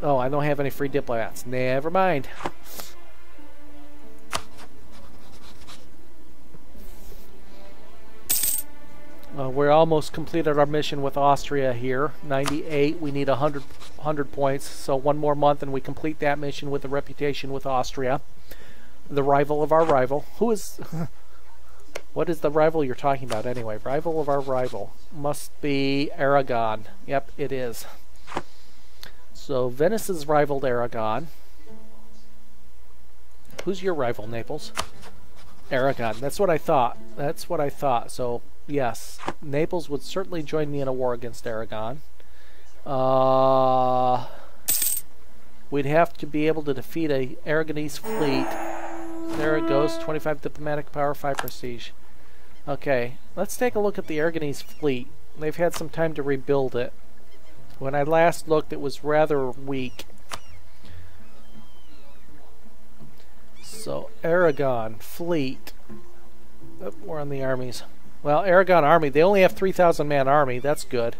I don't have any free diplomats. Never mind. We're almost completed our mission with Austria here. 98. We need 100 points. So one more month and we complete that mission with a reputation with Austria. The rival of our rival. Who is... What is the rival you're talking about anyway? Rival of our rival. Must be Aragon. Yep, it is. So Venice is rivaled Aragon. Who's your rival, Naples? Aragon. That's what I thought. That's what I thought. So, yes. Naples would certainly join me in a war against Aragon. We'd have to be able to defeat a Aragonese fleet. There it goes. 25 diplomatic power, 5 prestige. Okay, let's take a look at the Aragonese fleet. They've had some time to rebuild it. When I last looked, it was rather weak. So, Aragon fleet. Oh, we're on the armies. Well, Aragon army, they only have 3,000 man army. That's good.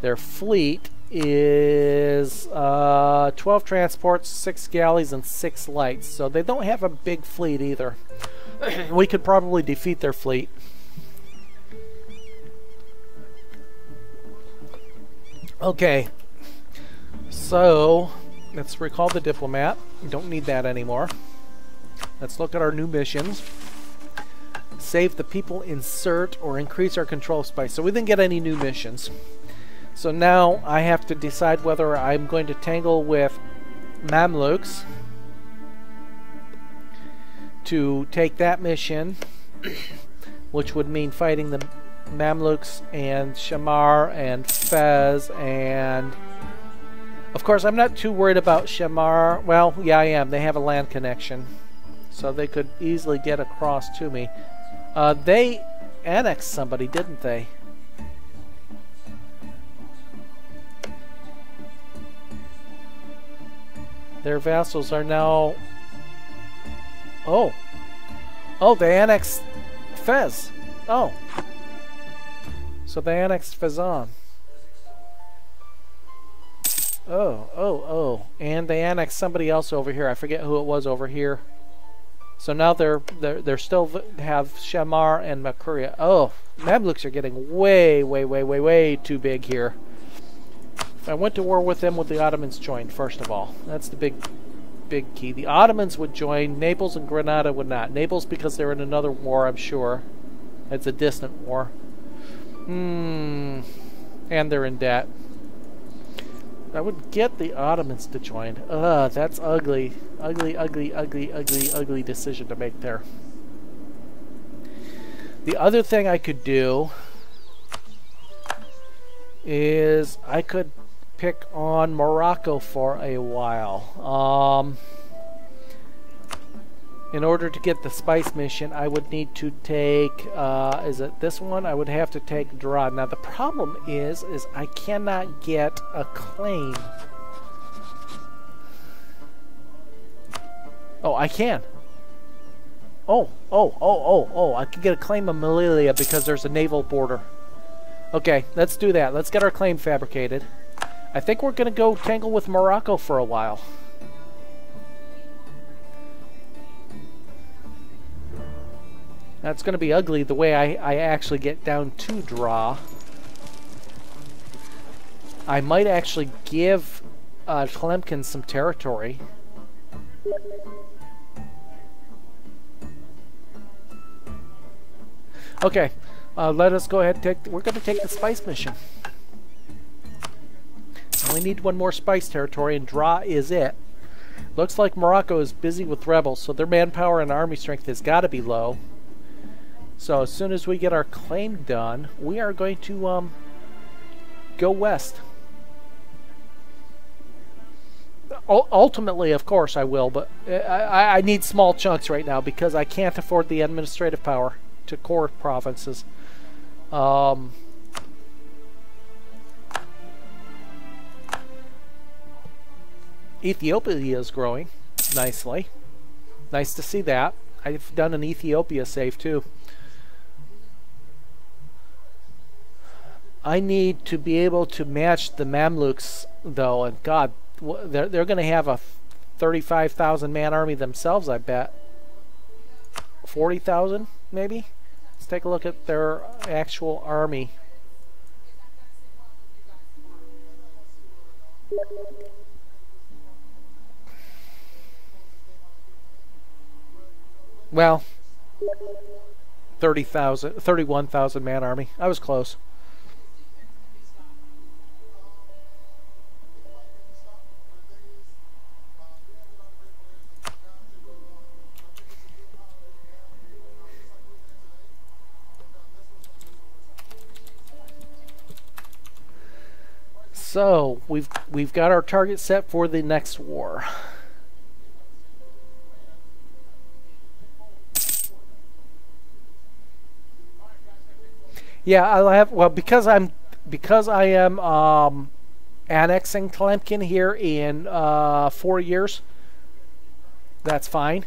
Their fleet is 12 transports, 6 galleys, and 6 lights. So they don't have a big fleet either. We could probably defeat their fleet. Okay. So, let's recall the diplomat. We don't need that anymore. Let's look at our new missions. Save the people, insert, or increase our control spice. So we didn't get any new missions. So now I have to decide whether I'm going to tangle with Mamluks to take that mission, which would mean fighting the Mamluks and Shamar and Fez, and of course I'm not too worried about Shamar. Well, yeah, I am. They have a land connection, so they could easily get across to me. They annexed somebody, didn't they? Their vassals are now... Oh. Oh, they annexed Fez. Oh. So they annexed Fezan. Oh. And they annexed somebody else over here. I forget who it was over here. So now they're still have Shamar and Makuria. Oh, Mamluks are getting way too big here. If I went to war with them, would the Ottomans join, first of all? That's the big key. The Ottomans would join. Naples and Granada would not. Naples because they're in another war, I'm sure. It's a distant war. And they're in debt. I would get the Ottomans to join. That's ugly. Ugly decision to make there. The other thing I could do is I could pick on Morocco for a while. In order to get the spice mission, I would need to take, is it this one? I would have to take Drad. Now the problem is I cannot get a claim. Oh, I can. Oh, I can get a claim of Melilla because there's a naval border. Okay, let's do that. Let's get our claim fabricated. I think we're going to go tangle with Morocco for a while. That's going to be ugly the way I actually get down to draw. I might actually give Tlemcen some territory. Okay, let us go ahead and take... We're going to take the spice mission. We need one more spice territory, and Dra is it. Looks like Morocco is busy with rebels, so their manpower and army strength has got to be low. So as soon as we get our claim done, we are going to go west. Ultimately, of course, I will, but I need small chunks right now because I can't afford the administrative power to core provinces. Ethiopia is growing nicely. Nice to see that. I've done an Ethiopia save too. I need to be able to match the Mamluks though, and God, they're going to have a 35,000 man army themselves, I bet. 40,000 maybe? Let's take a look at their actual army. Well, 31,000 man army. I was close. So we've got our target set for the next war. Yeah, I'll have, well, because I am annexing Tlemcen here in 4 years. That's fine.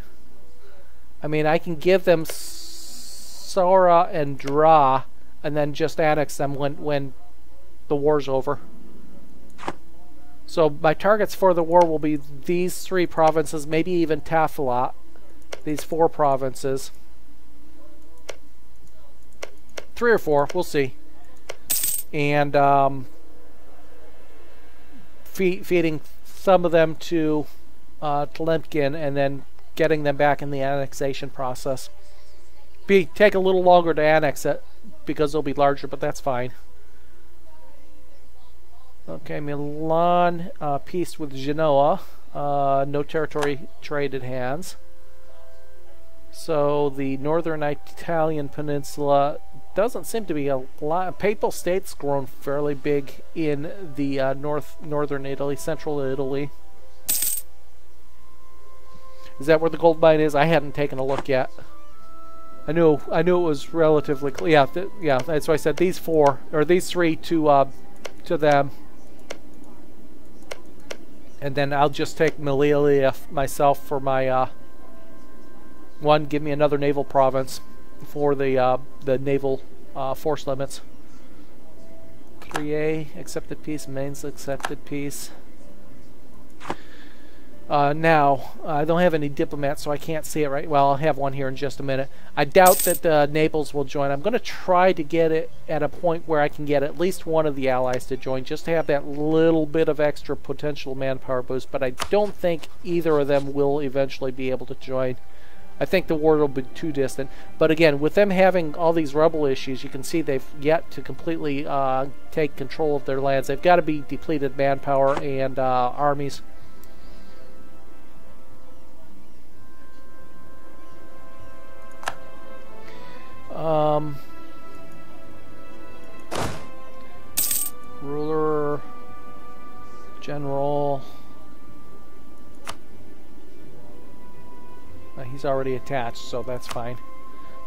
I mean, I can give them Sora and Dra, and then just annex them when the war's over. So my targets for the war will be these 3 provinces, maybe even Tafilat. These 4 provinces. 3 or 4, we'll see. And feeding some of them to Tlemcen, and then getting them back in the annexation process. Take a little longer to annex it because they'll be larger, but that's fine. Okay, Milan, peace with Genoa. No territory traded hands. So the northern Italian peninsula doesn't seem to be a lot. Papal State's grown fairly big in the northern Italy, central Italy. Is that where the gold mine is? I hadn't taken a look yet. I knew it was relatively clear. Yeah, that's why I said these 4 or these 3 to them. And then I'll just take Melilla myself for my one. Give me another naval province for the naval force limits. 3A accepted peace. Mainz accepted peace. Now I don't have any diplomats, so I can't see it right. Well, I'll have one here in just a minute. I doubt that Naples will join. I'm going to try to get it at a point where I can get at least one of the allies to join, just to have that little bit of extra potential manpower boost. But I don't think either of them will eventually be able to join. I think the war will be too distant. But again, with them having all these rebel issues, you can see they've yet to completely take control of their lands. They've got to be depleted manpower and armies. Ruler, general. He's already attached, so that's fine.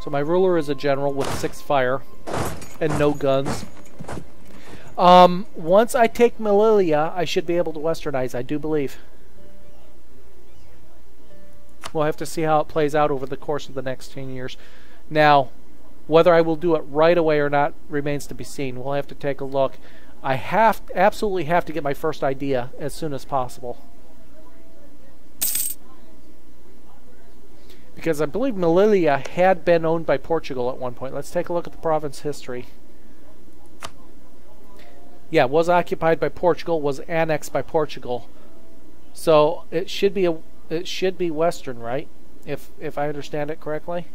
So my ruler is a general with 6 fire and no guns. Once I take Melilla, I should be able to westernize, I do believe. We'll have to see how it plays out over the course of the next 10 years. Now, whether I will do it right away or not remains to be seen. We'll have to take a look. I absolutely have to get my first idea as soon as possible. Because I believe Melilla had been owned by Portugal at one point. Let's take a look at the province history. Yeah, was occupied by Portugal, was annexed by Portugal. So it should be Western, right? If I understand it correctly.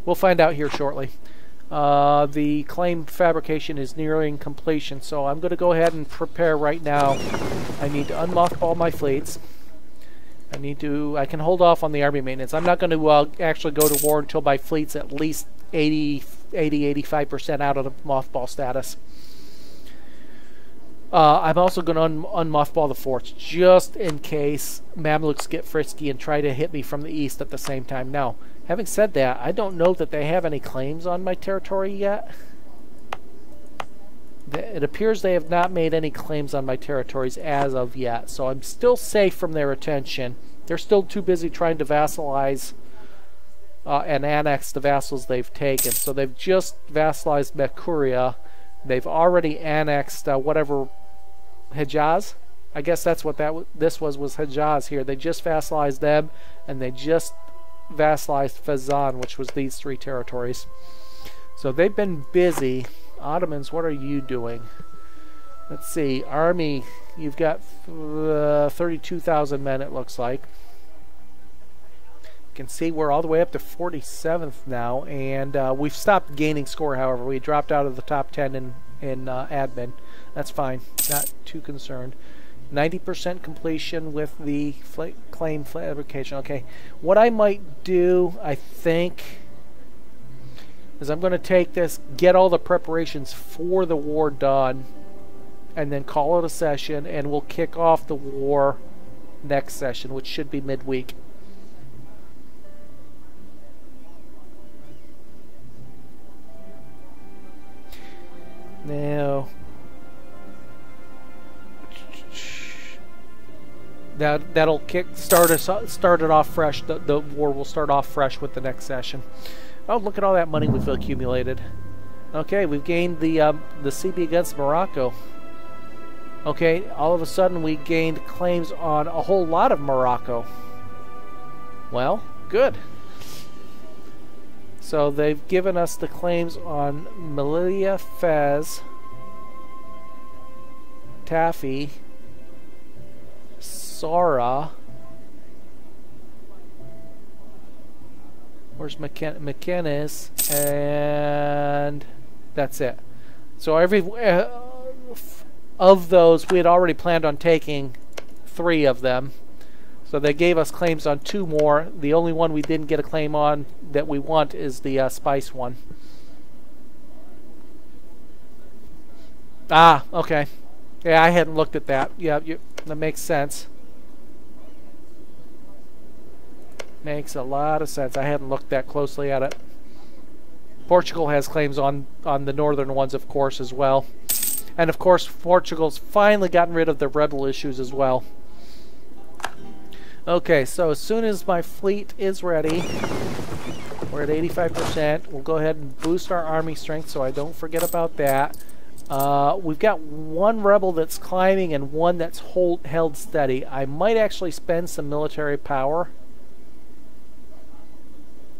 We'll find out here shortly. The claim fabrication is nearing completion, so I'm going to go ahead and prepare right now. I need to unmothball my fleets. I can hold off on the army maintenance. I'm not going to actually go to war until my fleet's at least 85% out of the mothball status. I'm also going to unmothball the forts, just in case Mamluks get frisky and try to hit me from the east at the same time. Now, having said that, I don't know that they have any claims on my territory yet. It appears they have not made any claims on my territories as of yet, so I'm still safe from their attention. They're still too busy trying to vassalize and annex the vassals they've taken. So they've just vassalized Mercuria. They've already annexed whatever Hejaz. I guess that's what this was Hejaz here. They just vassalized them, and they just vassalized Fezzan, which was these three territories. So they've been busy. Ottomans, what are you doing? Let's see. Army, you've got 32,000 men, it looks like. You can see we're all the way up to 47th now, and we've stopped gaining score, however. We dropped out of the top 10 in admin. That's fine. Not too concerned. 90% completion with the claim fabrication. Okay. What I might do, I think, is I'm going to take this, get all the preparations for the war done, and then call it a session, and we'll kick off the war next session, which should be midweek. Now, that'll start it off fresh. The war will start off fresh with the next session. Oh, look at all that money we've accumulated. Okay, we've gained the siege against Morocco. Okay, all of a sudden we gained claims on a whole lot of Morocco. Well, good. So they've given us the claims on Melilla, Fez, Taffy, Sora. Where's McKenna's? And that's it. So every of those, we had already planned on taking 3 of them. So they gave us claims on 2 more. The only one we didn't get a claim on that we want is the spice one. Ah, okay. Yeah, I hadn't looked at that. Yeah, that makes sense. Makes a lot of sense. I hadn't looked that closely at it. Portugal has claims on the northern ones, of course, as well. And of course, Portugal's finally gotten rid of the rebel issues as well. Okay, so as soon as my fleet is ready, we're at 85%. We'll go ahead and boost our army strength so I don't forget about that. We've got 1 rebel that's climbing and 1 that's held steady. I might actually spend some military power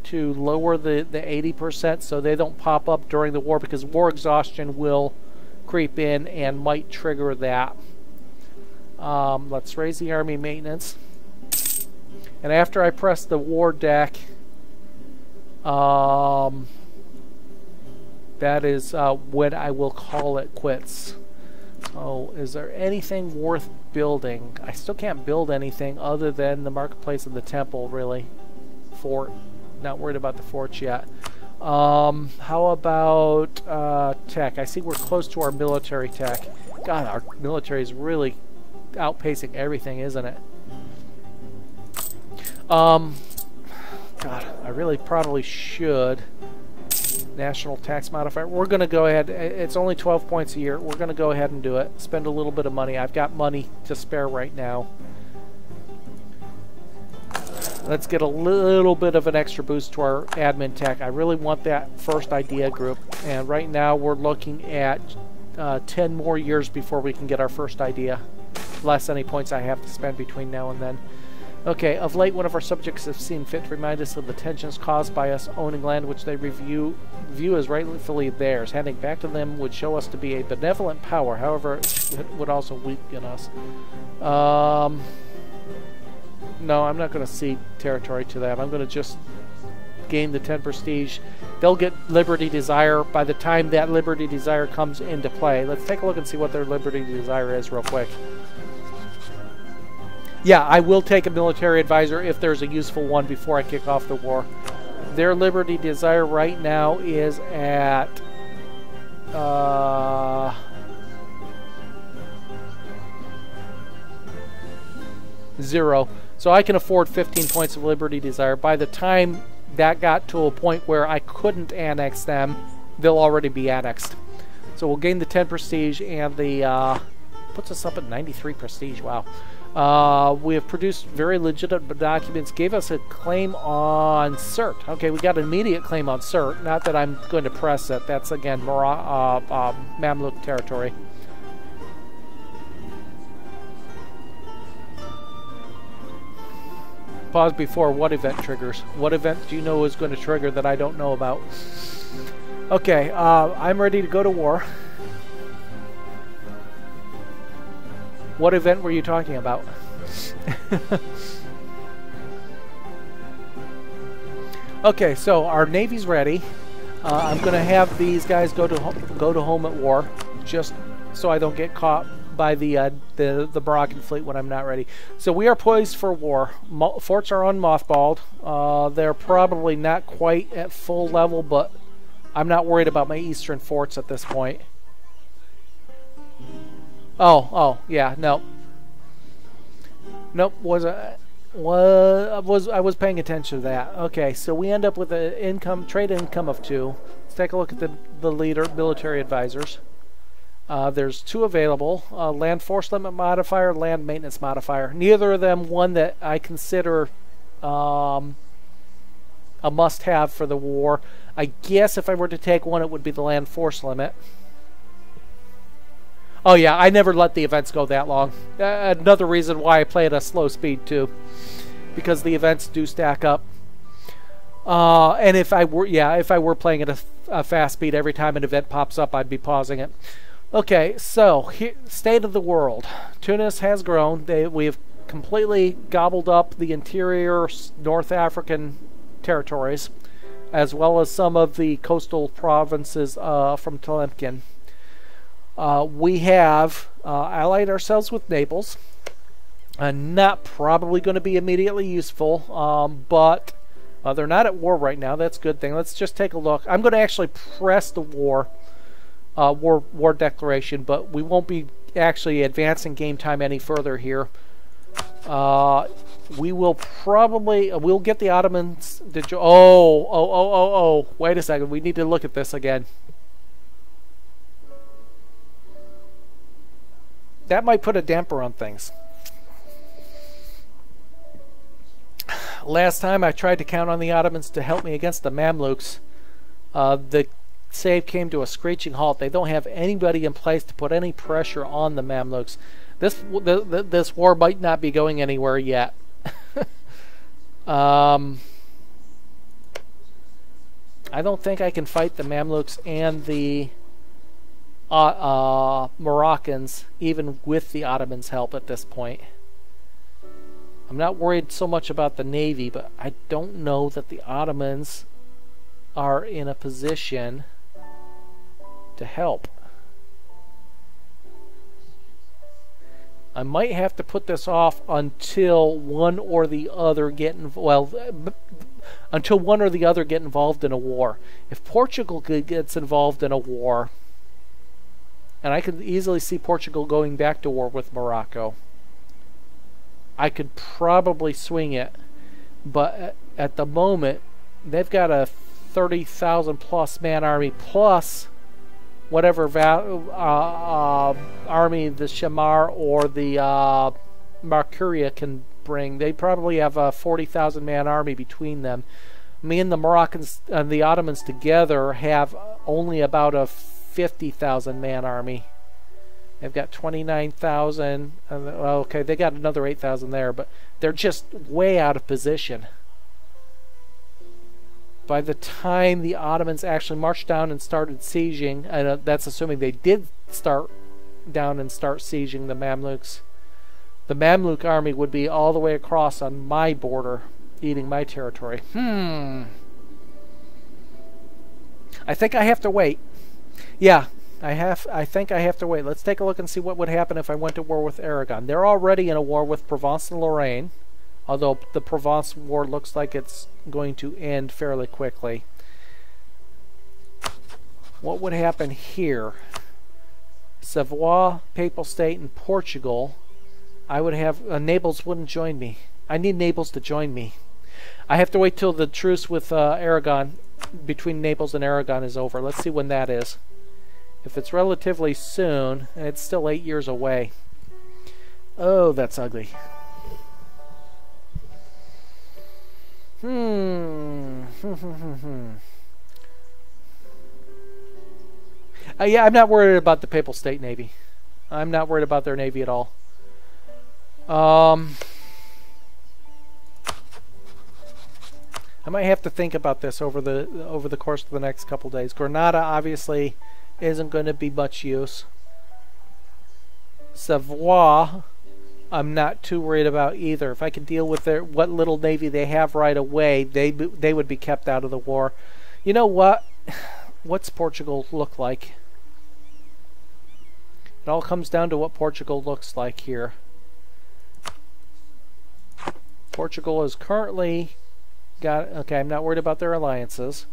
to lower the 80% so they don't pop up during the war, because war exhaustion will creep in and might trigger that. Let's raise the army maintenance. And after I press the war deck, that is when I will call it quits. Oh, is there anything worth building? I still can't build anything other than the marketplace and the temple, really. Fort. Not worried about the forts yet. How about tech? I see we're close to our military tech. God, our military is really outpacing everything, isn't it? God, I really probably should. National tax modifier. We're going to go ahead. It's only 12 points a year. We're going to go ahead and do it. Spend a little bit of money. I've got money to spare right now. Let's get a little bit of an extra boost to our admin tech. I really want that first idea group. And right now we're looking at 10 more years before we can get our first idea. Less any points I have to spend between now and then. Okay, of late one of our subjects has seen fit to remind us of the tensions caused by us owning land which they view as rightfully theirs. Handing back to them would show us to be a benevolent power, however it would also weaken us. No, I'm not going to cede territory to them. I'm going to just gain the 10 prestige. They'll get Liberty Desire by the time that Liberty Desire comes into play. Let's take a look and see what their Liberty Desire is real quick. Yeah, I will take a military advisor if there's a useful one before I kick off the war. Their Liberty Desire right now is at 0. So I can afford 15 points of Liberty Desire. By the time that got to a point where I couldn't annex them, they'll already be annexed. So we'll gain the 10 prestige, and the puts us up at 93 prestige. Wow. We have produced very legitimate documents, gave us a claim on cert. Okay, we got an immediate claim on cert. Not that I'm going to press it. That's, again, Mamluk territory. Pause before what event triggers. What event do you know is going to trigger that I don't know about? Okay, I'm ready to go to war. What event were you talking about? Okay, so our Navy's ready. I'm going to have these guys go to home at war, just so I don't get caught by the Moroccan fleet when I'm not ready. So we are poised for war. Forts are unmothballed. They're probably not quite at full level, but I'm not worried about my eastern forts at this point. Oh, yeah, no. Nope, I was paying attention to that. Okay, so we end up with an trade income of 2. Let's take a look at the military advisors. There's 2 available. Land force limit modifier, land maintenance modifier. Neither of them one that I consider a must-have for the war. I guess if I were to take one, it would be the land force limit. Oh yeah, I never let the events go that long. Another reason why I play at a slow speed too, because the events do stack up. And if I were playing at a fast speed, every time an event pops up, I'd be pausing it. Okay, so state of the world. Tunis has grown. We have completely gobbled up the interior North African territories, as well as some of the coastal provinces from Tlemcen. We have allied ourselves with Naples. Not probably going to be immediately useful, but they're not at war right now. That's a good thing. Let's just take a look. I'm going to actually press the war declaration, but we won't be actually advancing game time any further here. We will probably we'll get the Ottomans. Oh! Wait a second. We need to look at this again. That might put a damper on things. Last time I tried to count on the Ottomans to help me against the Mamluks. The save came to a screeching halt. They don't have anybody in place to put any pressure on the Mamluks. This war might not be going anywhere yet. I don't think I can fight the Mamluks and the Moroccans, even with the Ottomans' help at this point. I'm not worried so much about the Navy, but I don't know that the Ottomans are in a position to help. I might have to put this off until one or the other get involved in a war. If Portugal gets involved in a war, and I could easily see Portugal going back to war with Morocco, I could probably swing it, but at the moment they've got a 30,000 plus man army plus whatever army the Shamar or the Marcuria can bring. They probably have a 40,000 man army between them. Me and the Moroccans and the Ottomans together have only about a 50,000 man army. They've got 29,000. Okay, they got another 8,000 there, but they're just way out of position. By the time the Ottomans actually marched down and started sieging, and that's assuming they did start down and start sieging the Mamluks, the Mamluk army would be all the way across on my border, eating my territory. I think I have to wait. Yeah, I think I have to wait. Let's take a look and see what would happen if I went to war with Aragon. They're already in a war with Provence and Lorraine, although the Provence war looks like it's going to end fairly quickly. What would happen here? Savoy, Papal State, and Portugal. I would have... Naples wouldn't join me. I need Naples to join me. I have to wait till the truce with Aragon, between Naples and Aragon, is over. Let's see when that is. If it's relatively soon, it's still 8 years away. Oh, that's ugly. Yeah, I'm not worried about the Papal State Navy. I'm not worried about their navy at all. I might have to think about this over the course of the next couple days. Granada obviously isn't going to be much use. Savoy, I'm not too worried about either. If I can deal with what little navy they have right away, they would be kept out of the war. You know what? What's Portugal look like? It all comes down to what Portugal looks like here. Portugal is currently got... Okay, I'm not worried about their alliances.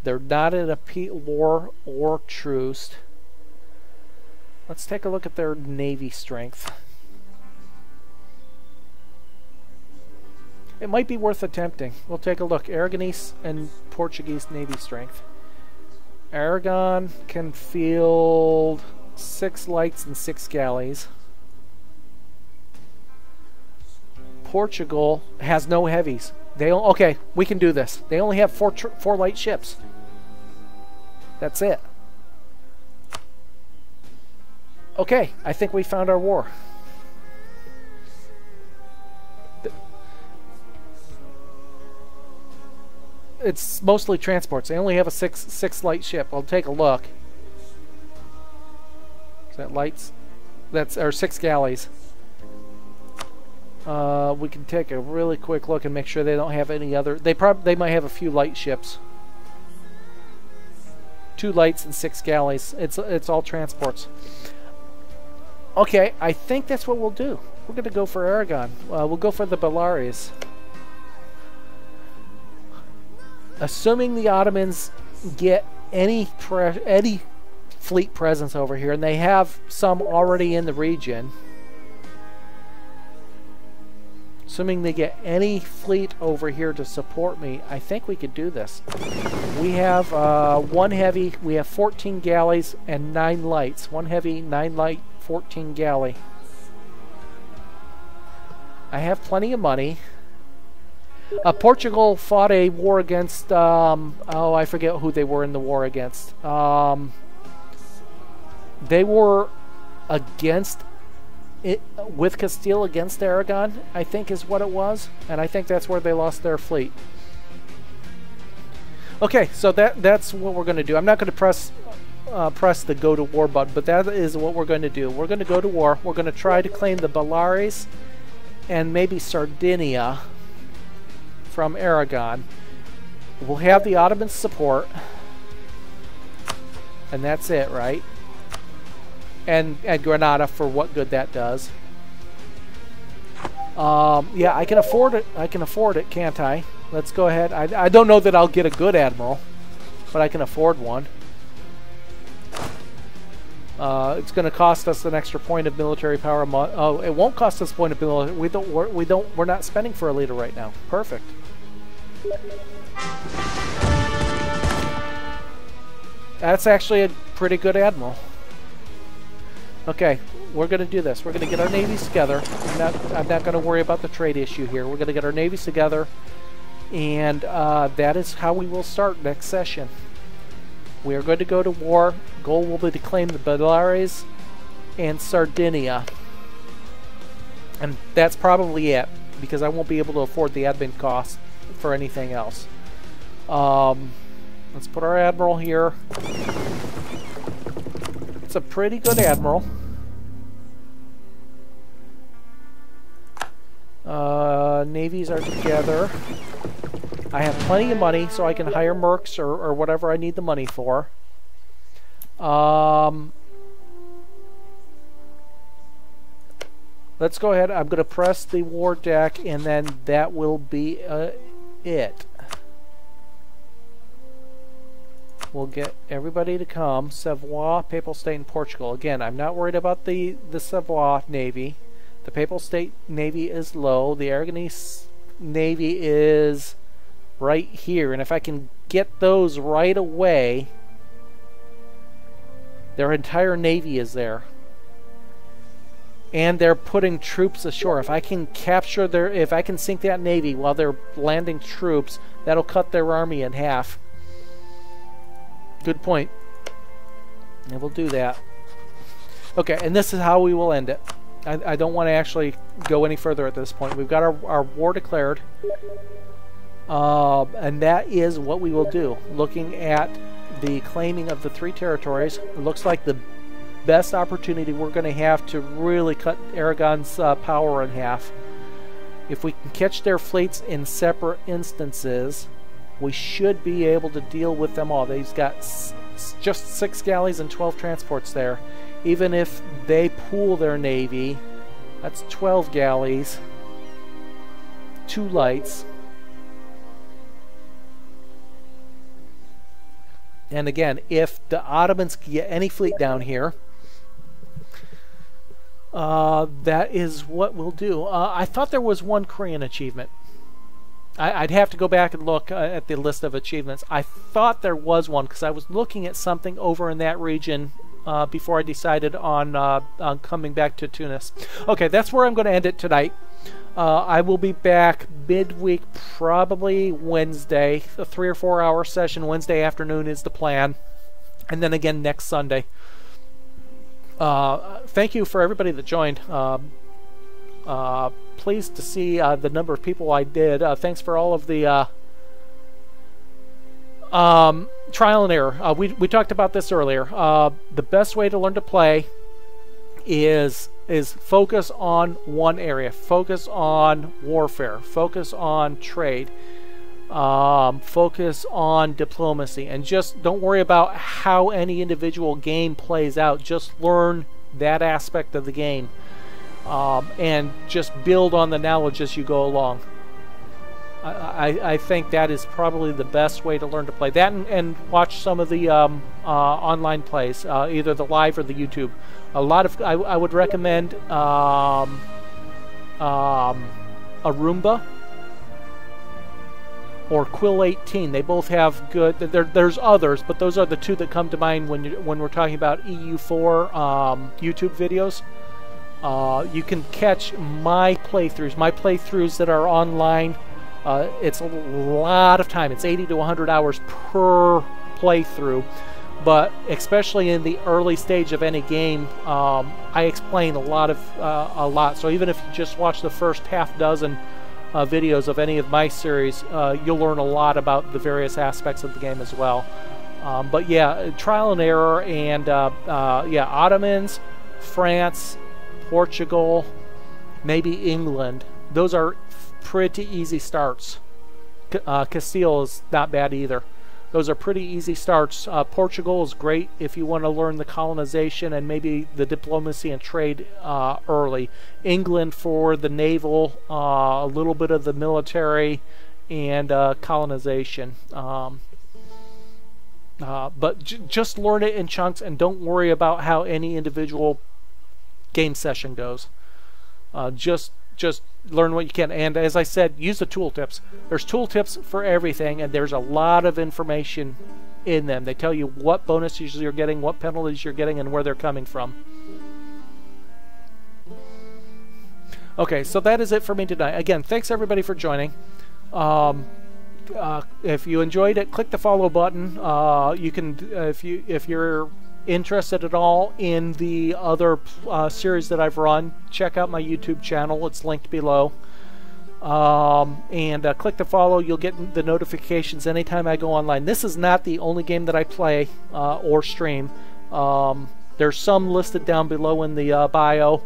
They're not in a war or truce. Let's take a look at their navy strength. It might be worth attempting. We'll take a look. Aragonese and Portuguese navy strength. Aragon can field 6 lights and 6 galleys. Portugal has no heavies. Okay, we can do this. They only have 4 light ships. That's it. Okay, I think we found our war. It's mostly transports. They only have a six light ship. I'll take a look. Is that lights? That's our 6 galleys. We can take a really quick look and make sure they don't have any other. They might have a few light ships. 2 lights and 6 galleys. It's all transports. Okay, I think that's what we'll do. We're going to go for Aragon. We'll go for the Baleares. Assuming the Ottomans get any fleet presence over here, and they have some already in the region. Assuming they get any fleet over here to support me, I think we could do this. We have 1 heavy, we have 14 galleys and 9 lights. 1 heavy, 9 light, 14 galley. I have plenty of money. Portugal fought a war against, oh, I forget who they were in the war against. They were against it, with Castile against Aragon, I think is what it was. And I think that's where they lost their fleet. Okay, so that's what we're going to do. I'm not going to press the go to war button, but that is what we're going to do. We're going to go to war. We're going to try to claim the Baleares and maybe Sardinia from Aragon. We'll have the Ottoman support, and that's it, right? And Granada for what good that does. Yeah, I can afford it. I can afford it, can't I? Let's go ahead. I don't know that I'll get a good admiral, but I can afford one. It's going to cost us an extra point of military power. Oh, it won't cost us a point of military. We're not spending for a leader right now. Perfect. That's actually a pretty good admiral. Okay, we're going to do this. We're going to get our navies together. I'm not going to worry about the trade issue here. We're going to get our navies together, and that is how we will start next session. We are going to go to war. Goal will be to claim the Baleares and Sardinia. And that's probably it, because I won't be able to afford the admin costs for anything else. Let's put our admiral here. It's a pretty good admiral. Navies are together. I have plenty of money, so I can hire mercs or whatever I need the money for. Let's go ahead. I'm going to press the war deck, and then that will be it. We'll get everybody to come. Savoy, Papal State, and Portugal. Again, I'm not worried about the Savoy Navy. The Papal State Navy is low. The Aragonese Navy is right here. And if I can get those right away, their entire navy is there. And they're putting troops ashore. If I can capture if I can sink that navy while they're landing troops, that'll cut their army in half. Good point. And we'll do that. Okay, and this is how we will end it. I don't want to actually go any further at this point. We've got our war declared. And that is what we will do. Looking at the claiming of the 3 territories, it looks like the best opportunity we're going to have to really cut Aragon's power in half. If we can catch their fleets in separate instances, we should be able to deal with them all. They've got just 6 galleys and 12 transports there. Even if they pool their navy, that's 12 galleys, 2 lights. And again, if the Ottomans can get any fleet down here, that is what we'll do. I thought there was one Korean achievement. I'd have to go back and look at the list of achievements. I thought there was one because I was looking at something over in that region before I decided on coming back to Tunis. Okay, that's where I'm going to end it tonight. I will be back midweek, probably Wednesday. A 3 or 4 hour session. Wednesday afternoon is the plan. And then again next Sunday. Thank you for everybody that joined. Pleased to see the number of people I did. Thanks for all of the trial and error. We talked about this earlier. The best way to learn to play is focus on one area. Focus on warfare. Focus on trade. Focus on diplomacy. And just don't worry about how any individual game plays out. Just learn that aspect of the game. And just build on the knowledge as you go along. I think that is probably the best way to learn to play. That and watch some of the online plays, either the live or the YouTube. A lot of I would recommend Arumba or Quill 18. They both have good. There's others, but those are the 2 that come to mind when we're talking about EU4 YouTube videos. You can catch my playthroughs that are online. It's a lot of time. It's 80 to 100 hours per playthrough. But especially in the early stage of any game, I explain a lot. So even if you just watch the first half dozen videos of any of my series, you'll learn a lot about the various aspects of the game as well. But yeah, trial and error, and yeah, Ottomans, France, Portugal, maybe England. Those are pretty easy starts. Castile is not bad either. Those are pretty easy starts. Portugal is great if you want to learn the colonization and maybe the diplomacy and trade early. England for the naval, a little bit of the military, and colonization. But just learn it in chunks and don't worry about how any individual game session goes. Just learn what you can, and as I said, use the tooltips. There's tooltips for everything, and there's a lot of information in them. They tell you what bonuses you're getting, what penalties you're getting, and where they're coming from. Okay, so that is it for me tonight. Again, thanks everybody for joining. If you enjoyed it, click the follow button. You can, if you're interested at all in the other series that I've run, check out my YouTube channel. It's linked below. And click the follow. You'll get the notifications anytime I go online. This is not the only game that I play or stream. There's some listed down below in the bio.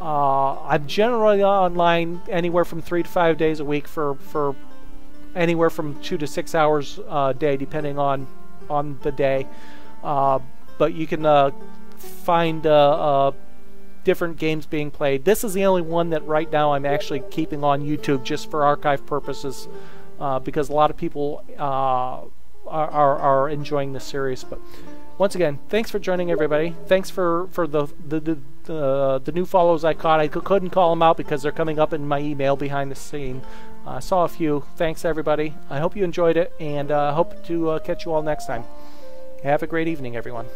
I'm generally online anywhere from 3 to 5 days a week for anywhere from 2 to 6 hours a day, depending on the day. But you can find different games being played. This is the only one that right now I'm actually keeping on YouTube just for archive purposes, because a lot of people are enjoying this series. But once again, thanks for joining, everybody. Thanks for the new follows I caught. I couldn't call them out because they're coming up in my email behind the scene. I saw a few. Thanks, everybody. I hope you enjoyed it, and hope to catch you all next time. Have a great evening, everyone.